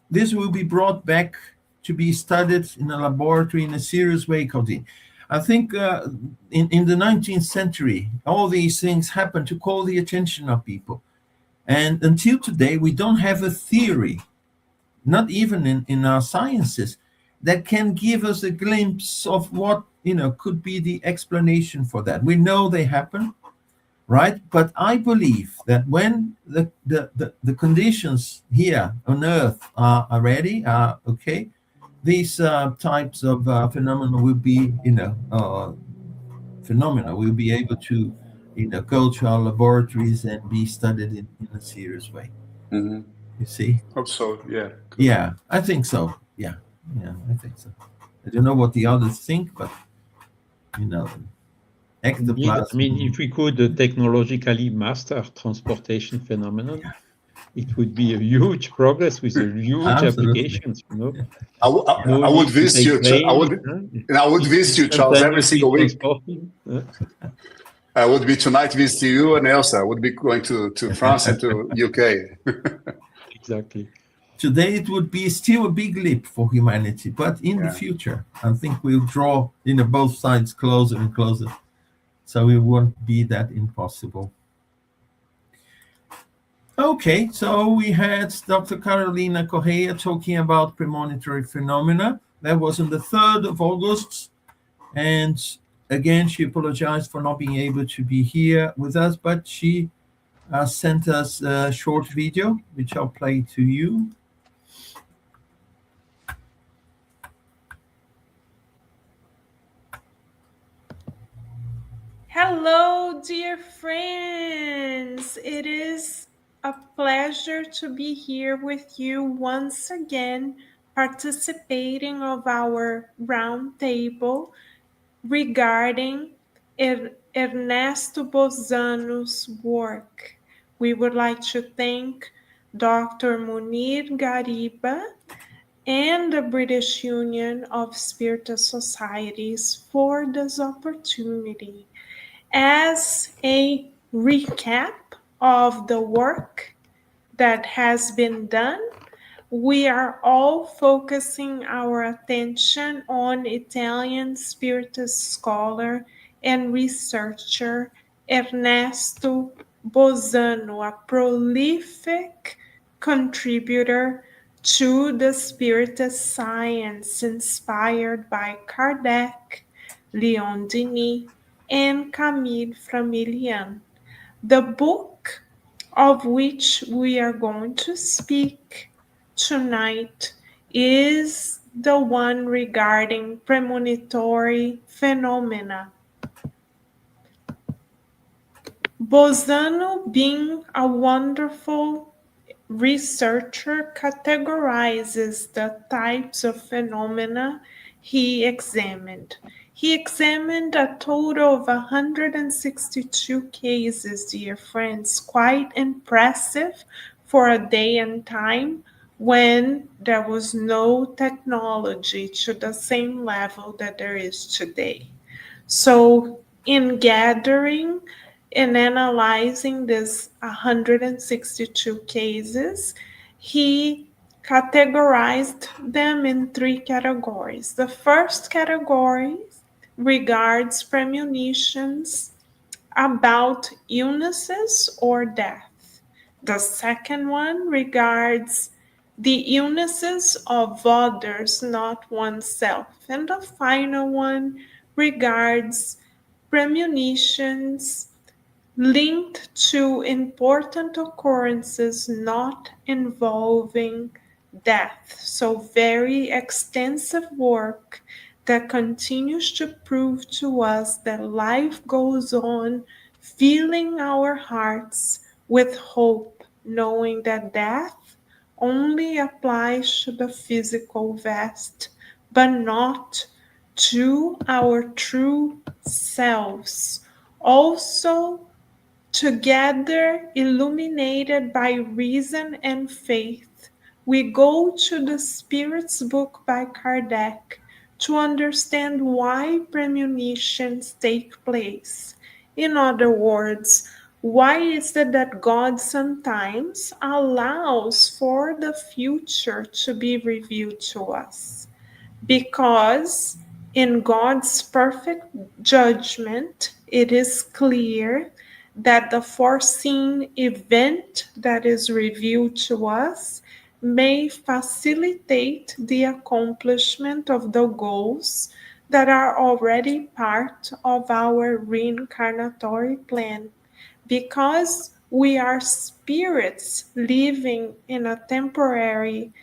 this will be brought back to be studied in a laboratory in a serious way, Cody. I think in the 19th century, all these things happened to call the attention of people. And until today, we don't have a theory, not even in our sciences, that can give us a glimpse of what, could be the explanation for that. We know they happen, right? But I believe that when the conditions here on Earth are ready, are okay, these types of phenomena will be, will be able to, go to our laboratories and be studied in a serious way. Mm-hmm. You see? Hope so. Yeah. Yeah, I think so. Yeah, I think so. I don't know what the others think, but Indeed, I ectoplasm. mean, if we could technologically master transportation phenomenon, it would be a huge progress with a huge Absolutely. applications. No I would need to visit take you. plane. I would visit you, Charles, every Instantaneously single week. transporting. I would be tonight visiting you and Elsa. I would be going to France and to UK. Exactly. Today it would be still a big leap for humanity, but in the future, I think we'll draw both sides closer and closer, so it won't be that impossible. Okay, so we had Dr. Carolina Correa talking about premonitory phenomena. That was on the 3rd of August, and again, she apologized for not being able to be here with us, but she sent us a short video, which I'll play to you. Hello, dear friends. It is a pleasure to be here with you once again, participating of our roundtable regarding Ernesto Bozzano's work. We would like to thank Dr. Munir Gariba and the British Union of Spiritist Societies for this opportunity. As a recap of the work that has been done, we are all focusing our attention on Italian Spiritist scholar and researcher Ernesto Bozzano, a prolific contributor to the Spiritist science inspired by Kardec, Leon Denis, and Camille Flammarion. The book of which we are going to speak tonight is the one regarding premonitory phenomena. Bozzano, being a wonderful researcher, categorizes the types of phenomena he examined. He examined a total of 162 cases, dear friends, quite impressive for a day and time when there was no technology to the same level that there is today. So, in gathering and analyzing these 162 cases, he categorized them in three categories. The first category regards premonitions about illnesses or death. The second one regards the illnesses of others, not oneself. And the final one regards premonitions linked to important occurrences not involving death. So, very extensive work that continues to prove to us that life goes on, filling our hearts with hope, knowing that death only applies to the physical vest, but not to our true selves. Also, together, illuminated by reason and faith, we go to the Spirit's book by Kardec to understand why premonitions take place. In other words, why is it that God sometimes allows for the future to be revealed to us? Because in God's perfect judgment, it is clear that the foreseen event that is revealed to us may facilitate the accomplishment of the goals that are already part of our reincarnatory plan. Because we are spirits living in a temporary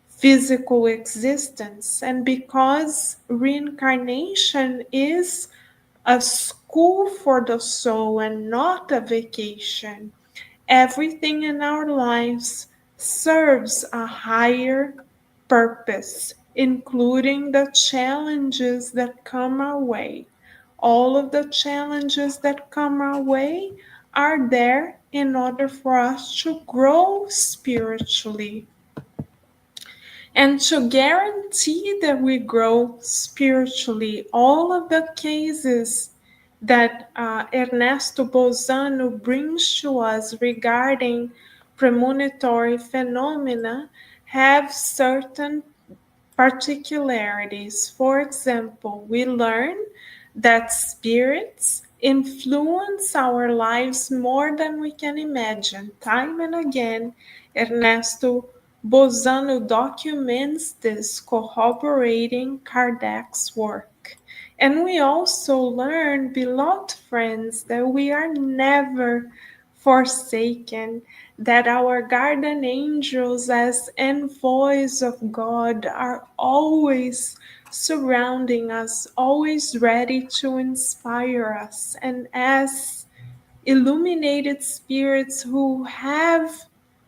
physical existence, and because reincarnation is a school for the soul and not a vacation, everything in our lives serves a higher purpose, including the challenges that come our way. All of the challenges that come our way are there in order for us to grow spiritually. And to guarantee that we grow spiritually, all of the cases that Ernesto Bozzano brings to us regarding premonitory phenomena have certain particularities. For example, we learn that spirits influence our lives more than we can imagine. Time and again, Ernesto Bozzano documents this, corroborating Kardec's work. And we also learn, beloved friends, that we are never forsaken, that our guardian angels, as envoys of God, are always surrounding us, always ready to inspire us, and as illuminated spirits who have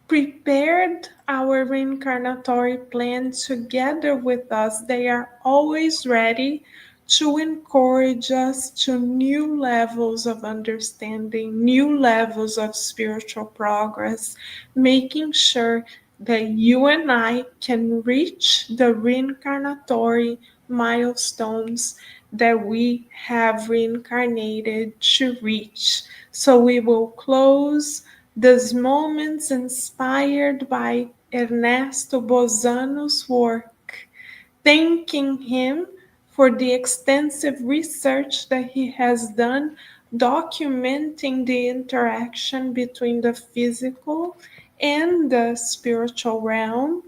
prepared our reincarnatory plan together with us, they are always ready to encourage us to new levels of understanding, new levels of spiritual progress, making sure that you and I can reach the reincarnatory milestones that we have reincarnated to reach. So we will close these moments inspired by Ernesto Bozzano's work, thanking him for the extensive research that he has done documenting the interaction between the physical and the spiritual realm,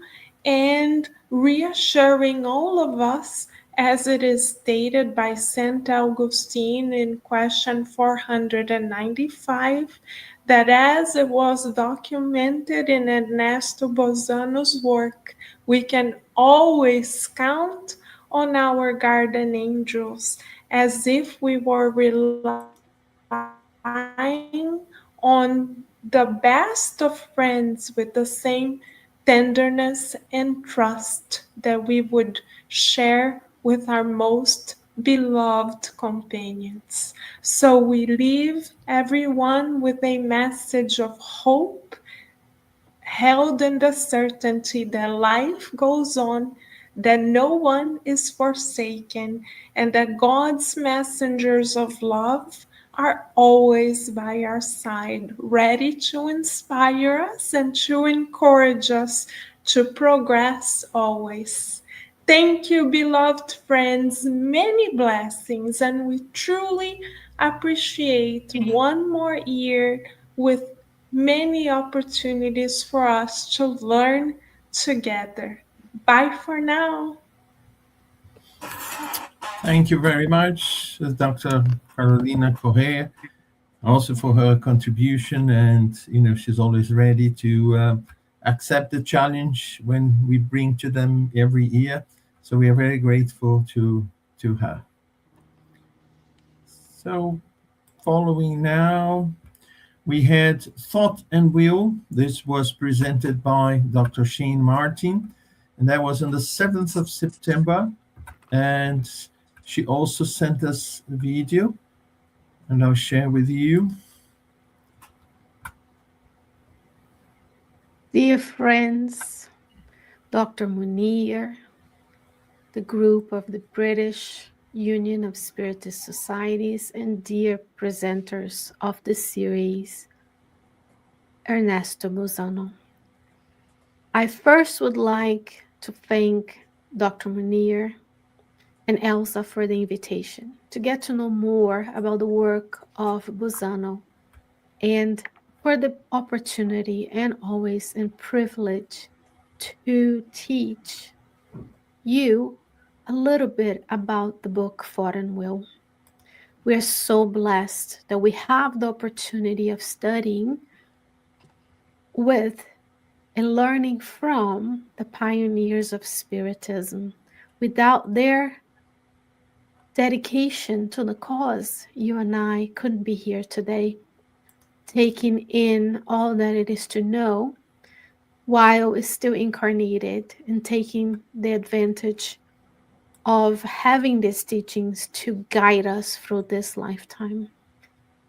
and reassuring all of us, as it is stated by St. Augustine in question 495, that as it was documented in Ernesto Bozzano's work, we can always count on our guardian angels as if we were relying on the best of friends with the same tenderness and trust that we would share with our most beloved companions. So we leave everyone with a message of hope, held in the certainty that life goes on, that no one is forsaken, and that God's messengers of love are always by our side, ready to inspire us and to encourage us to progress always. Thank you, beloved friends. Many blessings, and we truly appreciate one more year with many opportunities for us to learn together. Bye for now. Thank you very much, Dr. Carolina Correa, also for her contribution. And, she's always ready to accept the challenge when we bring to them every year. So we are very grateful to her. So, following now, we had Thought and Will. This was presented by Dr. Shane Martin, and that was on the 7th of September. And she also sent us a video, and I'll share with you. Dear friends, Dr. Munir, the group of the British Union of Spiritist Societies, and dear presenters of the series, Ernesto Bozzano. I first would like to thank Dr. Munir and Elsa for the invitation to get to know more about the work of Bozzano, and for the opportunity and always a privilege to teach you a little bit about the book Thought and Will. We are so blessed that we have the opportunity of studying with and learning from the pioneers of Spiritism. Without their dedication to the cause, you and I couldn't be here today, taking in all that it is to know while it's still incarnated and taking the advantage of having these teachings to guide us through this lifetime.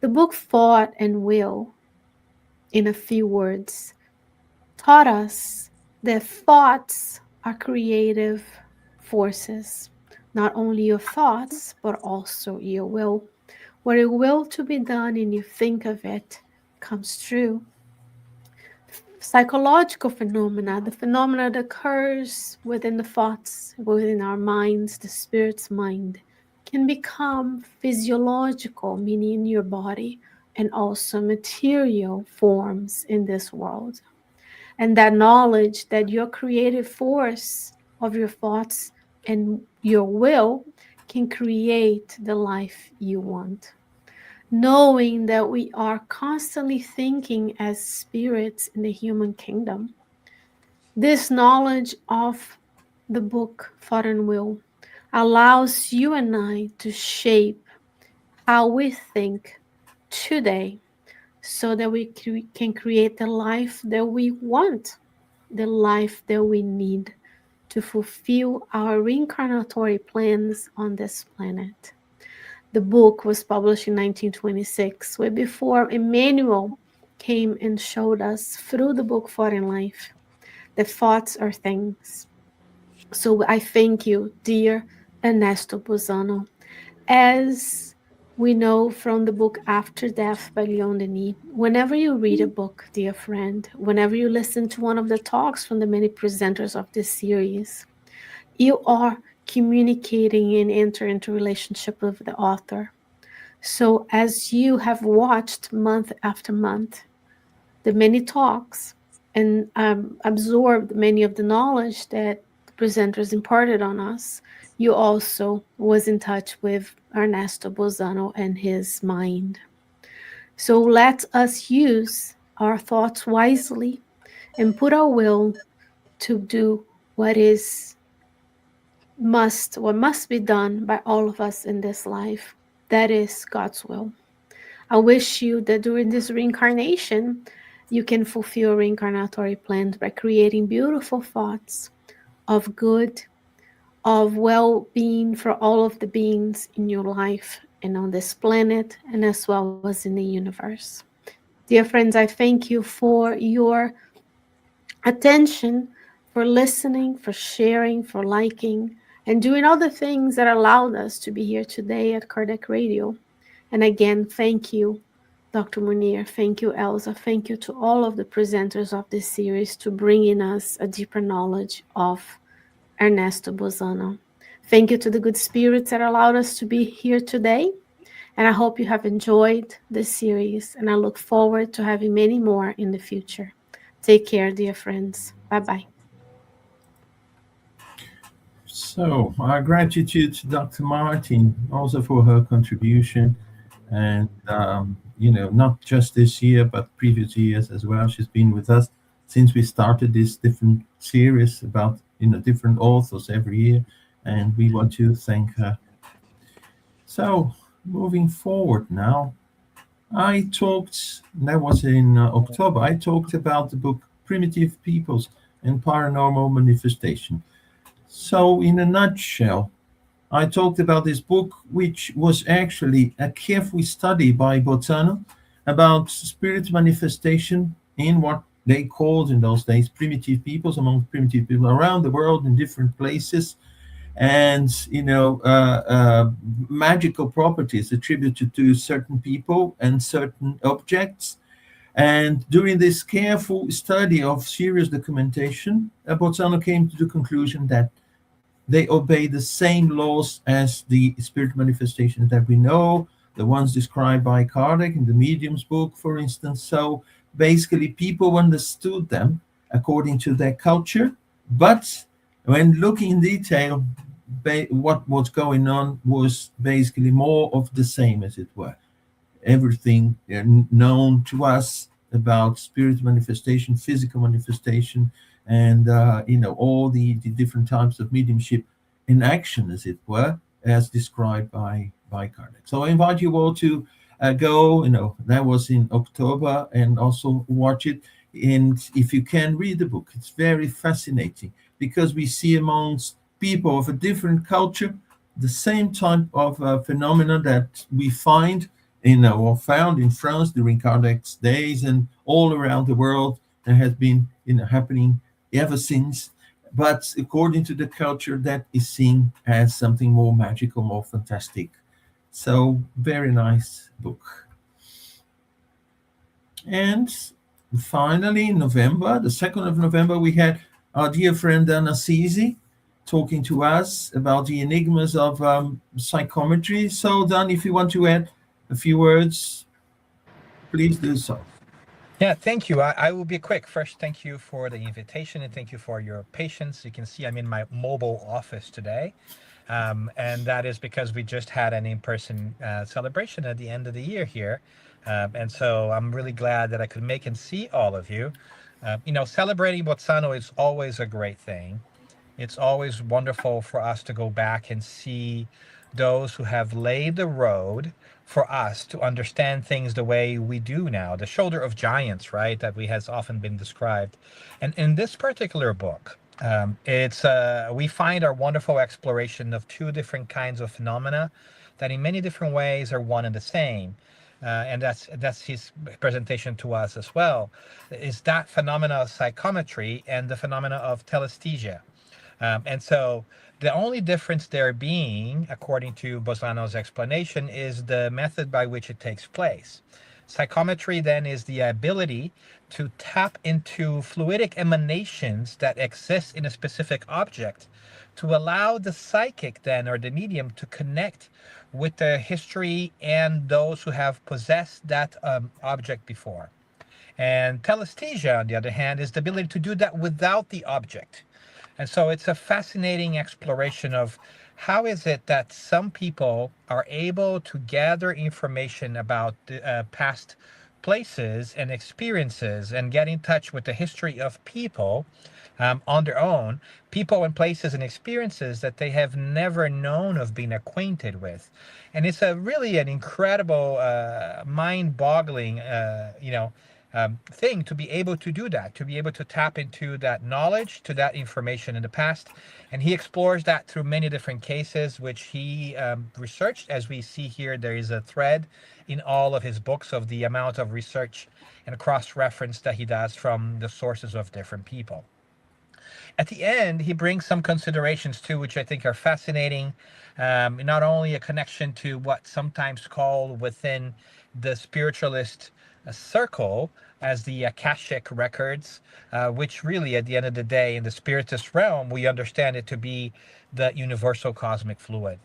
The book Thought and Will, in a few words, taught us that thoughts are creative forces, not only your thoughts, but also your will. What you will to be done and you think of it comes true. Psychological phenomena, the phenomena that occurs within the thoughts, within our minds, the spirit's mind, can become physiological, meaning in your body, and also material forms in this world. And that knowledge that your creative force of your thoughts and your will can create the life you want. Knowing that we are constantly thinking as spirits in the human kingdom. This knowledge of the book Thought and Will allows you and I to shape how we think today so that we can create the life that we want, the life that we need to fulfill our reincarnatory plans on this planet. The book was published in 1926, way before Emmanuel came and showed us through the book Thought and Life that thoughts are things. So I thank you, dear Ernesto Bozzano. As we know from the book After Death by Leon Denis, whenever you read a book, dear friend, whenever you listen to one of the talks from the many presenters of this series, you are communicating and enter into relationship with the author. So as you have watched month after month the many talks and absorbed many of the knowledge that the presenters imparted on us, you also was in touch with Ernesto Bozzano and his mind. So let us use our thoughts wisely and put our will to do what must be done by all of us in this life. That is God's will. I wish you that during this reincarnation, you can fulfill reincarnatory plans by creating beautiful thoughts of good, of well-being for all of the beings in your life and on this planet, and as well as in the universe. Dear friends, I thank you for your attention, for listening, for sharing, for liking, and doing all the things that allowed us to be here today at Kardec Radio. And again, thank you, Dr. Munir. Thank you, Elsa. Thank you to all of the presenters of this series to bring in us a deeper knowledge of Ernesto Bozzano. Thank you to the good spirits that allowed us to be here today. And I hope you have enjoyed this series, and I look forward to having many more in the future. Take care, dear friends. Bye-bye. So, our gratitude to Dr. Martin also for her contribution. And, not just this year, but previous years as well. She's been with us since we started this different series about, different authors every year. And we want to thank her. So, moving forward now, that was in October, I talked about the book Primitive Peoples and Paranormal Manifestation. So, in a nutshell, I talked about this book, which was actually a careful study by Bozzano about spirit manifestation in what they called in those days primitive peoples, among primitive people around the world in different places, and magical properties attributed to certain people and certain objects. And during this careful study of serious documentation, Bozzano came to the conclusion that they obey the same laws as the spirit manifestations that we know, the ones described by Kardec in the Medium's book, for instance. So basically, people understood them according to their culture, but when looking in detail, what was going on was basically more of the same, as it were. Everything known to us about spirit manifestation, physical manifestation, and all the different types of mediumship in action, as it were, as described by Kardec. So I invite you all to go. That was in October, and also watch it. And if you can, read the book. It's very fascinating because we see amongst people of a different culture the same type of phenomena that we find or found in France during Kardec's days and all around the world, and has been happening ever since. But according to the culture, that is seen as something more magical, more fantastic. So, very nice book. And finally, in November, the 2nd of November, we had our dear friend Dan Assisi talking to us about the enigmas of psychometry. So, Dan, if you want to add a few words, please do so. Yeah, thank you. I will be quick. First, thank you for the invitation and thank you for your patience. You can see I'm in my mobile office today. And that is because we just had an in-person celebration at the end of the year here. And so I'm really glad that I could make and see all of you. Celebrating Bozzano is always a great thing. It's always wonderful for us to go back and see those who have laid the road for us to understand things the way we do now, the shoulder of giants, right, that has often been described. And in this particular book, we find our wonderful exploration of two different kinds of phenomena that in many different ways are one and the same. And that's his presentation to us as well, is that phenomena of psychometry and the phenomena of telesthesia. And so the only difference there being, according to Bozzano's explanation, is the method by which it takes place. Psychometry then is the ability to tap into fluidic emanations that exist in a specific object to allow the psychic then, or the medium, to connect with the history and those who have possessed that object before. And telesthesia, on the other hand, is the ability to do that without the object. And so it's a fascinating exploration of how is it that some people are able to gather information about past places and experiences and get in touch with the history of people on their own, people and places and experiences that they have never known of being acquainted with. And it's really an incredible, mind-boggling, thing to be able to do that, to be able to tap into that knowledge, to that information in the past. And he explores that through many different cases, which he researched. As we see here, there is a thread in all of his books of the amount of research and cross-reference that he does from the sources of different people. At the end, he brings some considerations too, which I think are fascinating. Not only a connection to what sometimes called within the spiritualist circle as the Akashic records, which really, at the end of the day, in the spiritist realm, we understand it to be the universal cosmic fluid,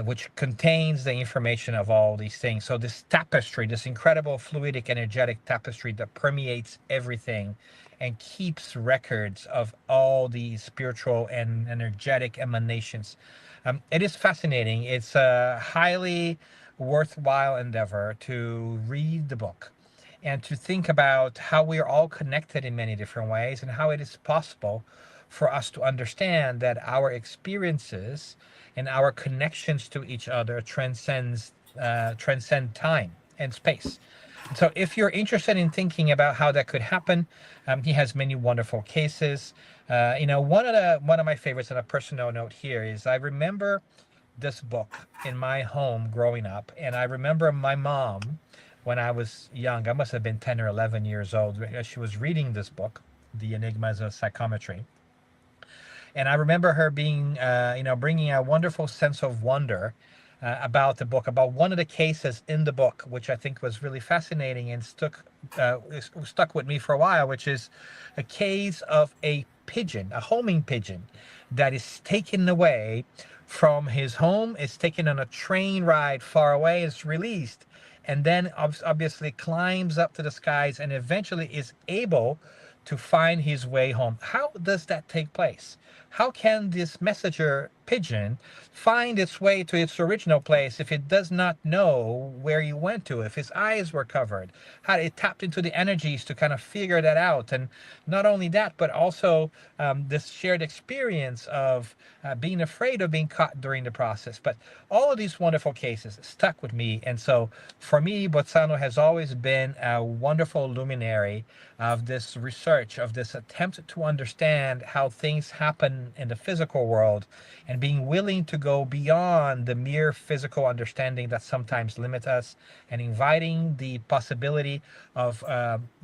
which contains the information of all these things. So this tapestry, this incredible fluidic, energetic tapestry that permeates everything and keeps records of all these spiritual and energetic emanations. It is fascinating. It's a highly worthwhile endeavor to read the book and to think about how we are all connected in many different ways and how it is possible for us to understand that our experiences and our connections to each other transcend time and space. So if you're interested in thinking about how that could happen, he has many wonderful cases. One of my favorites on a personal note here is I remember this book in my home growing up, and I remember my mom when I was young. I must have been 10 or 11 years old. She was reading this book, The Enigmas of Psychometry, and I remember her being, bringing a wonderful sense of wonder about the book, about one of the cases in the book, which I think was really fascinating and stuck with me for a while, which is a case of a pigeon, a homing pigeon, that is taken away from his home, is taken on a train ride far away, is released, and then obviously climbs up to the skies and eventually is able to find his way home. How does that take place? How can this messenger pigeon find its way to its original place if it does not know where he went to, if his eyes were covered? How it tapped into the energies to kind of figure that out. And not only that, but also this shared experience of being afraid of being caught during the process. But all of these wonderful cases stuck with me. And so for me, Bozzano has always been a wonderful luminary of this research, of this attempt to understand how things happen in the physical world, and being willing to go beyond the mere physical understanding that sometimes limits us, and inviting the possibility of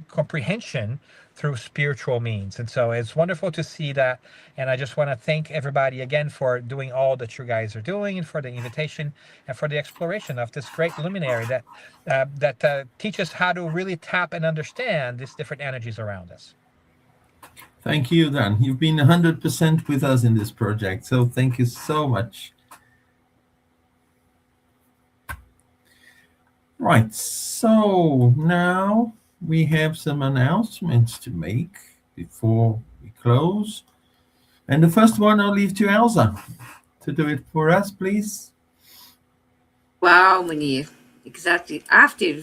comprehension through spiritual means. And so it's wonderful to see that. And I just want to thank everybody again for doing all that you guys are doing, and for the invitation and for the exploration of this great luminary that teaches how to really tap and understand these different energies around us. Thank you, Dan. You've been 100% with us in this project, so thank you so much. Right, so now we have some announcements to make before we close. And the first one I'll leave to Elsa to do it for us, please. Wow, Munir. Exactly. After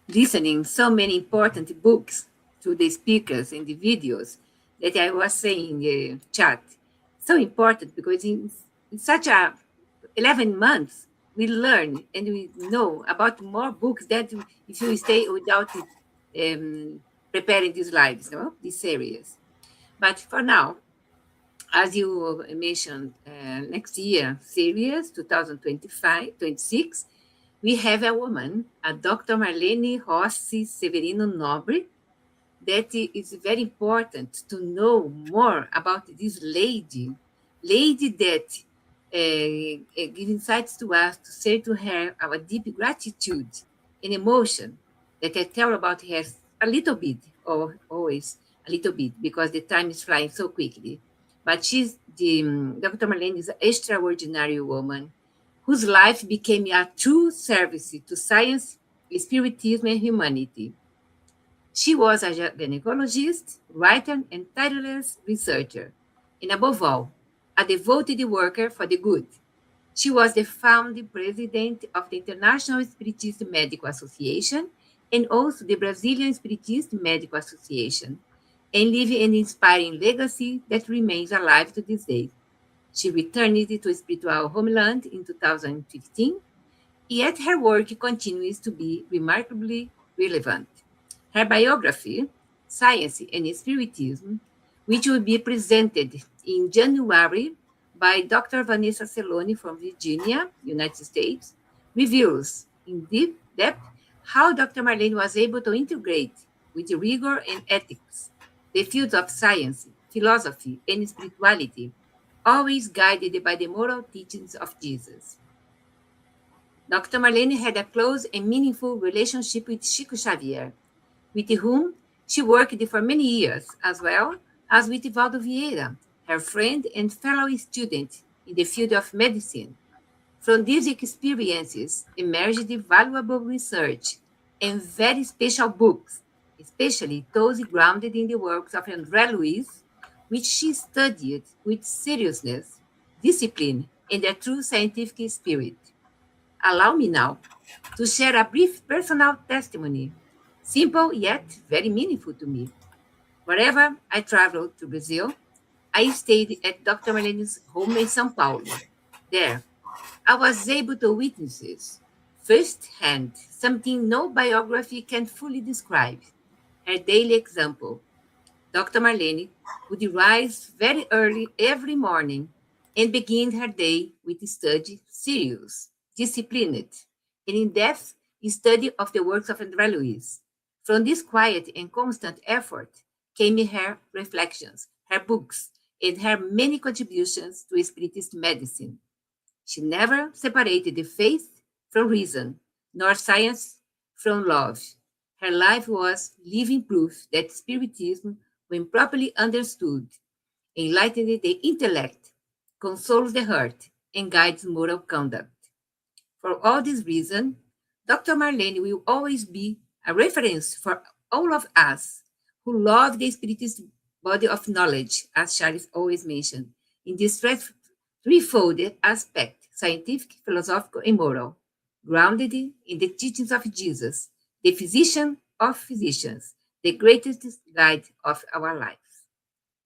listening so many important books to the speakers and the videos that I was saying in the chat, so important because in such a 11 months, we learn and we know about more books that if you stay without preparing these lives, this series. But for now, as you mentioned, next year, series 2025-26, we have a woman, a Dr. Marlene Rossi Severino Nobre, that is very important to know more about this lady that give insights to us, to say to her our deep gratitude and emotion that I tell about her a little bit, or always a little bit, because the time is flying so quickly. But Dr. Marlene is an extraordinary woman whose life became a true service to science, spiritism, and humanity. She was a gynecologist, writer, and tireless researcher, and above all, a devoted worker for the good. She was the founding president of the International Spiritist Medical Association and also the Brazilian Spiritist Medical Association, and leaving an inspiring legacy that remains alive to this day. She returned to spiritual homeland in 2015, yet her work continues to be remarkably relevant. Her biography, Science and Spiritism, which will be presented in January by Dr. Vanessa Celoni from Virginia, United States, reveals in deep depth how Dr. Marlene was able to integrate with rigor and ethics the fields of science, philosophy, and spirituality, always guided by the moral teachings of Jesus. Dr. Marlene had a close and meaningful relationship with Chico Xavier, with whom she worked for many years, as well as with Valdo Vieira, her friend and fellow student in the field of medicine. From these experiences emerged valuable research and very special books, especially those grounded in the works of André Luiz, which she studied with seriousness, discipline, and a true scientific spirit. Allow me now to share a brief personal testimony, simple yet very meaningful to me. Wherever I traveled to Brazil, I stayed at Dr. Marlene's home in São Paulo. There, I was able to witness firsthand something no biography can fully describe, her daily example. Dr. Marlene would rise very early every morning and begin her day with study, serious, disciplined, and in-depth study of the works of André Luiz. From this quiet and constant effort came her reflections, her books, and her many contributions to Spiritist medicine. She never separated the faith from reason, nor science from love. Her life was living proof that Spiritism, when properly understood, enlightens the intellect, consoles the heart, and guides moral conduct. For all this reason, Dr. Marlene will always be a reference for all of us who love the Spiritist body of knowledge, as Charles always mentioned, in this threefold aspect scientific, philosophical, and moral, grounded in the teachings of Jesus, the physician of physicians, the greatest guide of our lives.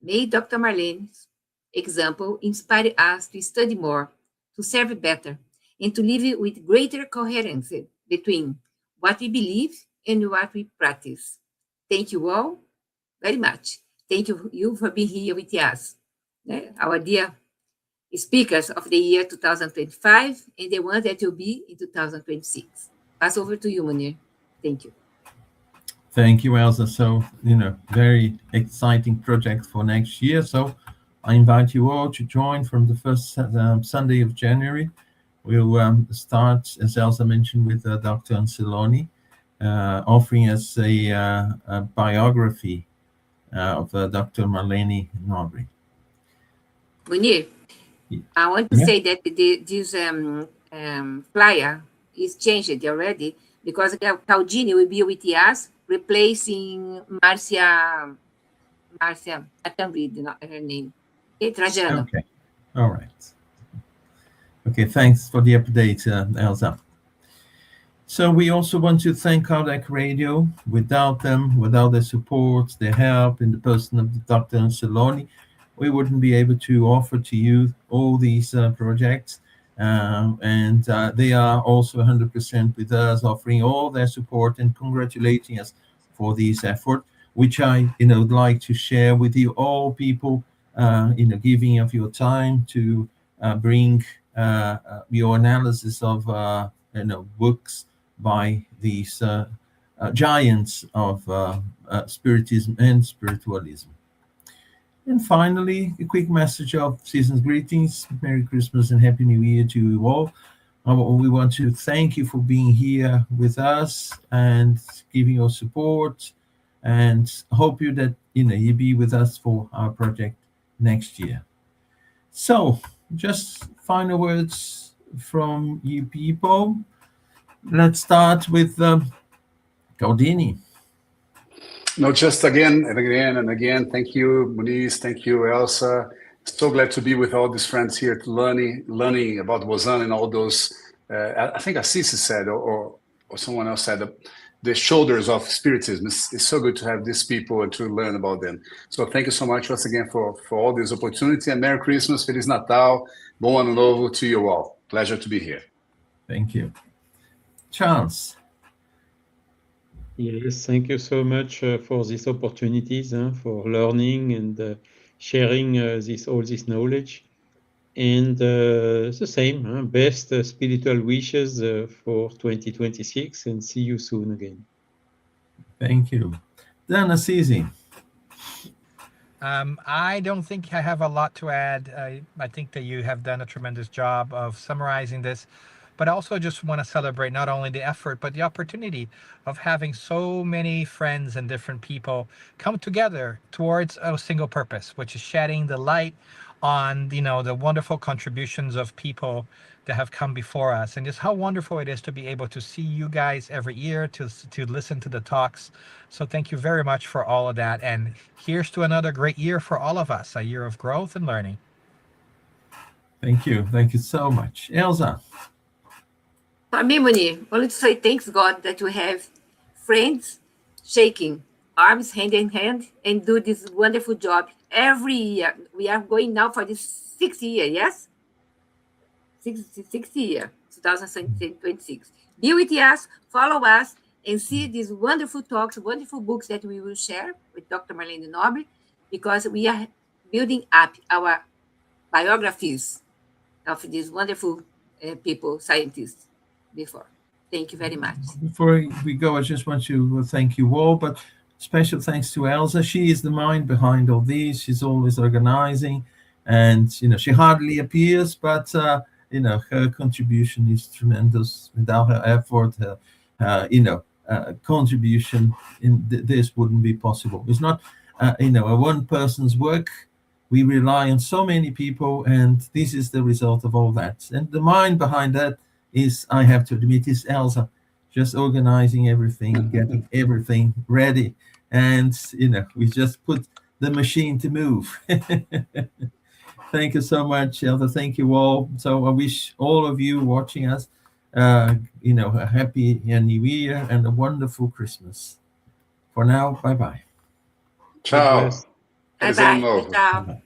May Dr. Marlene's example inspire us to study more, to serve better, and to live with greater coherence between what we believe and what we practice. Thank you all very much. Thank you for being here with us, our dear speakers of the year 2025 and the ones that will be in 2026. Pass over to you, Munir. Thank you. Thank you, Elsa. So, very exciting project for next year. So I invite you all to join from the first Sunday of January. We'll start, as Elsa mentioned, with Dr. Anceloni, offering us a biography of Dr. Marlene Nobri. Munir, I want to say that this flyer is changed already because Caldini will be with us, replacing Marcia, I can't read her name. Okay, Trajano. Okay, all right. Okay, thanks for the update, Elsa. So we also want to thank Kardec Radio. Without them, without their support, their help in the person of Dr. Anceloni, we wouldn't be able to offer to you all these projects. And they are also 100% with us, offering all their support and congratulating us for this effort, which I, would like to share with you all people, giving of your time to bring your analysis of, books by these giants of Spiritism and spiritualism. And finally, a quick message of season's greetings. Merry Christmas and Happy New Year to you all. We want to thank you for being here with us and giving your support, and hope you that you be with us for our project next year. So, just final words from you people. Let's start with Caldini. No, just again and again and again. Thank you, Muniz. Thank you, Elsa. So glad to be with all these friends here, learning about Bozzano and all those. I think Assisi said, or someone else said, the shoulders of Spiritism. It's so good to have these people and to learn about them. So thank you so much once again for all this opportunity. And Merry Christmas, Feliz Natal, Bom Ano Novo to you all. Pleasure to be here. Thank you, Charles. Yes, thank you so much for these opportunities, for learning and sharing all this knowledge. And the same, best spiritual wishes for 2026, and see you soon again. Thank you. Dan Assisi. I don't think I have a lot to add. I think that you have done a tremendous job of summarizing this. but I also just want to celebrate not only the effort, but the opportunity of having so many friends and different people come together towards a single purpose, which is shedding the light on, the wonderful contributions of people that have come before us, and just how wonderful it is to be able to see you guys every year, to listen to the talks. So thank you very much for all of that, and here's to another great year for all of us, a year of growth and learning. Thank you so much. Elsa. For me, Moni, only to say thanks God that we have friends shaking arms hand in hand and do this wonderful job every year. We are going now for this 6th year, yes? 6th year, 2026. Be with us, follow us, and see these wonderful talks, wonderful books that we will share with Dr. Marlene Nobre, because we are building up our biographies of these wonderful people, scientists, before. Thank you very much. Before we go, I just want to thank you all, but special thanks to Elsa. She is the mind behind all these. She's always organizing, and she hardly appears, but her contribution is tremendous. Without her effort, her contribution in this wouldn't be possible. It's not a one person's work. We rely on so many people, and this is the result of all that. And the mind behind that is, I have to admit, is Elsa, just organizing everything, getting everything ready, and we just put the machine to move. Thank you so much, Elsa. Thank you all. So I wish all of you watching us, a happy New Year and a wonderful Christmas. For now, bye bye. Ciao. Bye-bye. Ciao. Bye.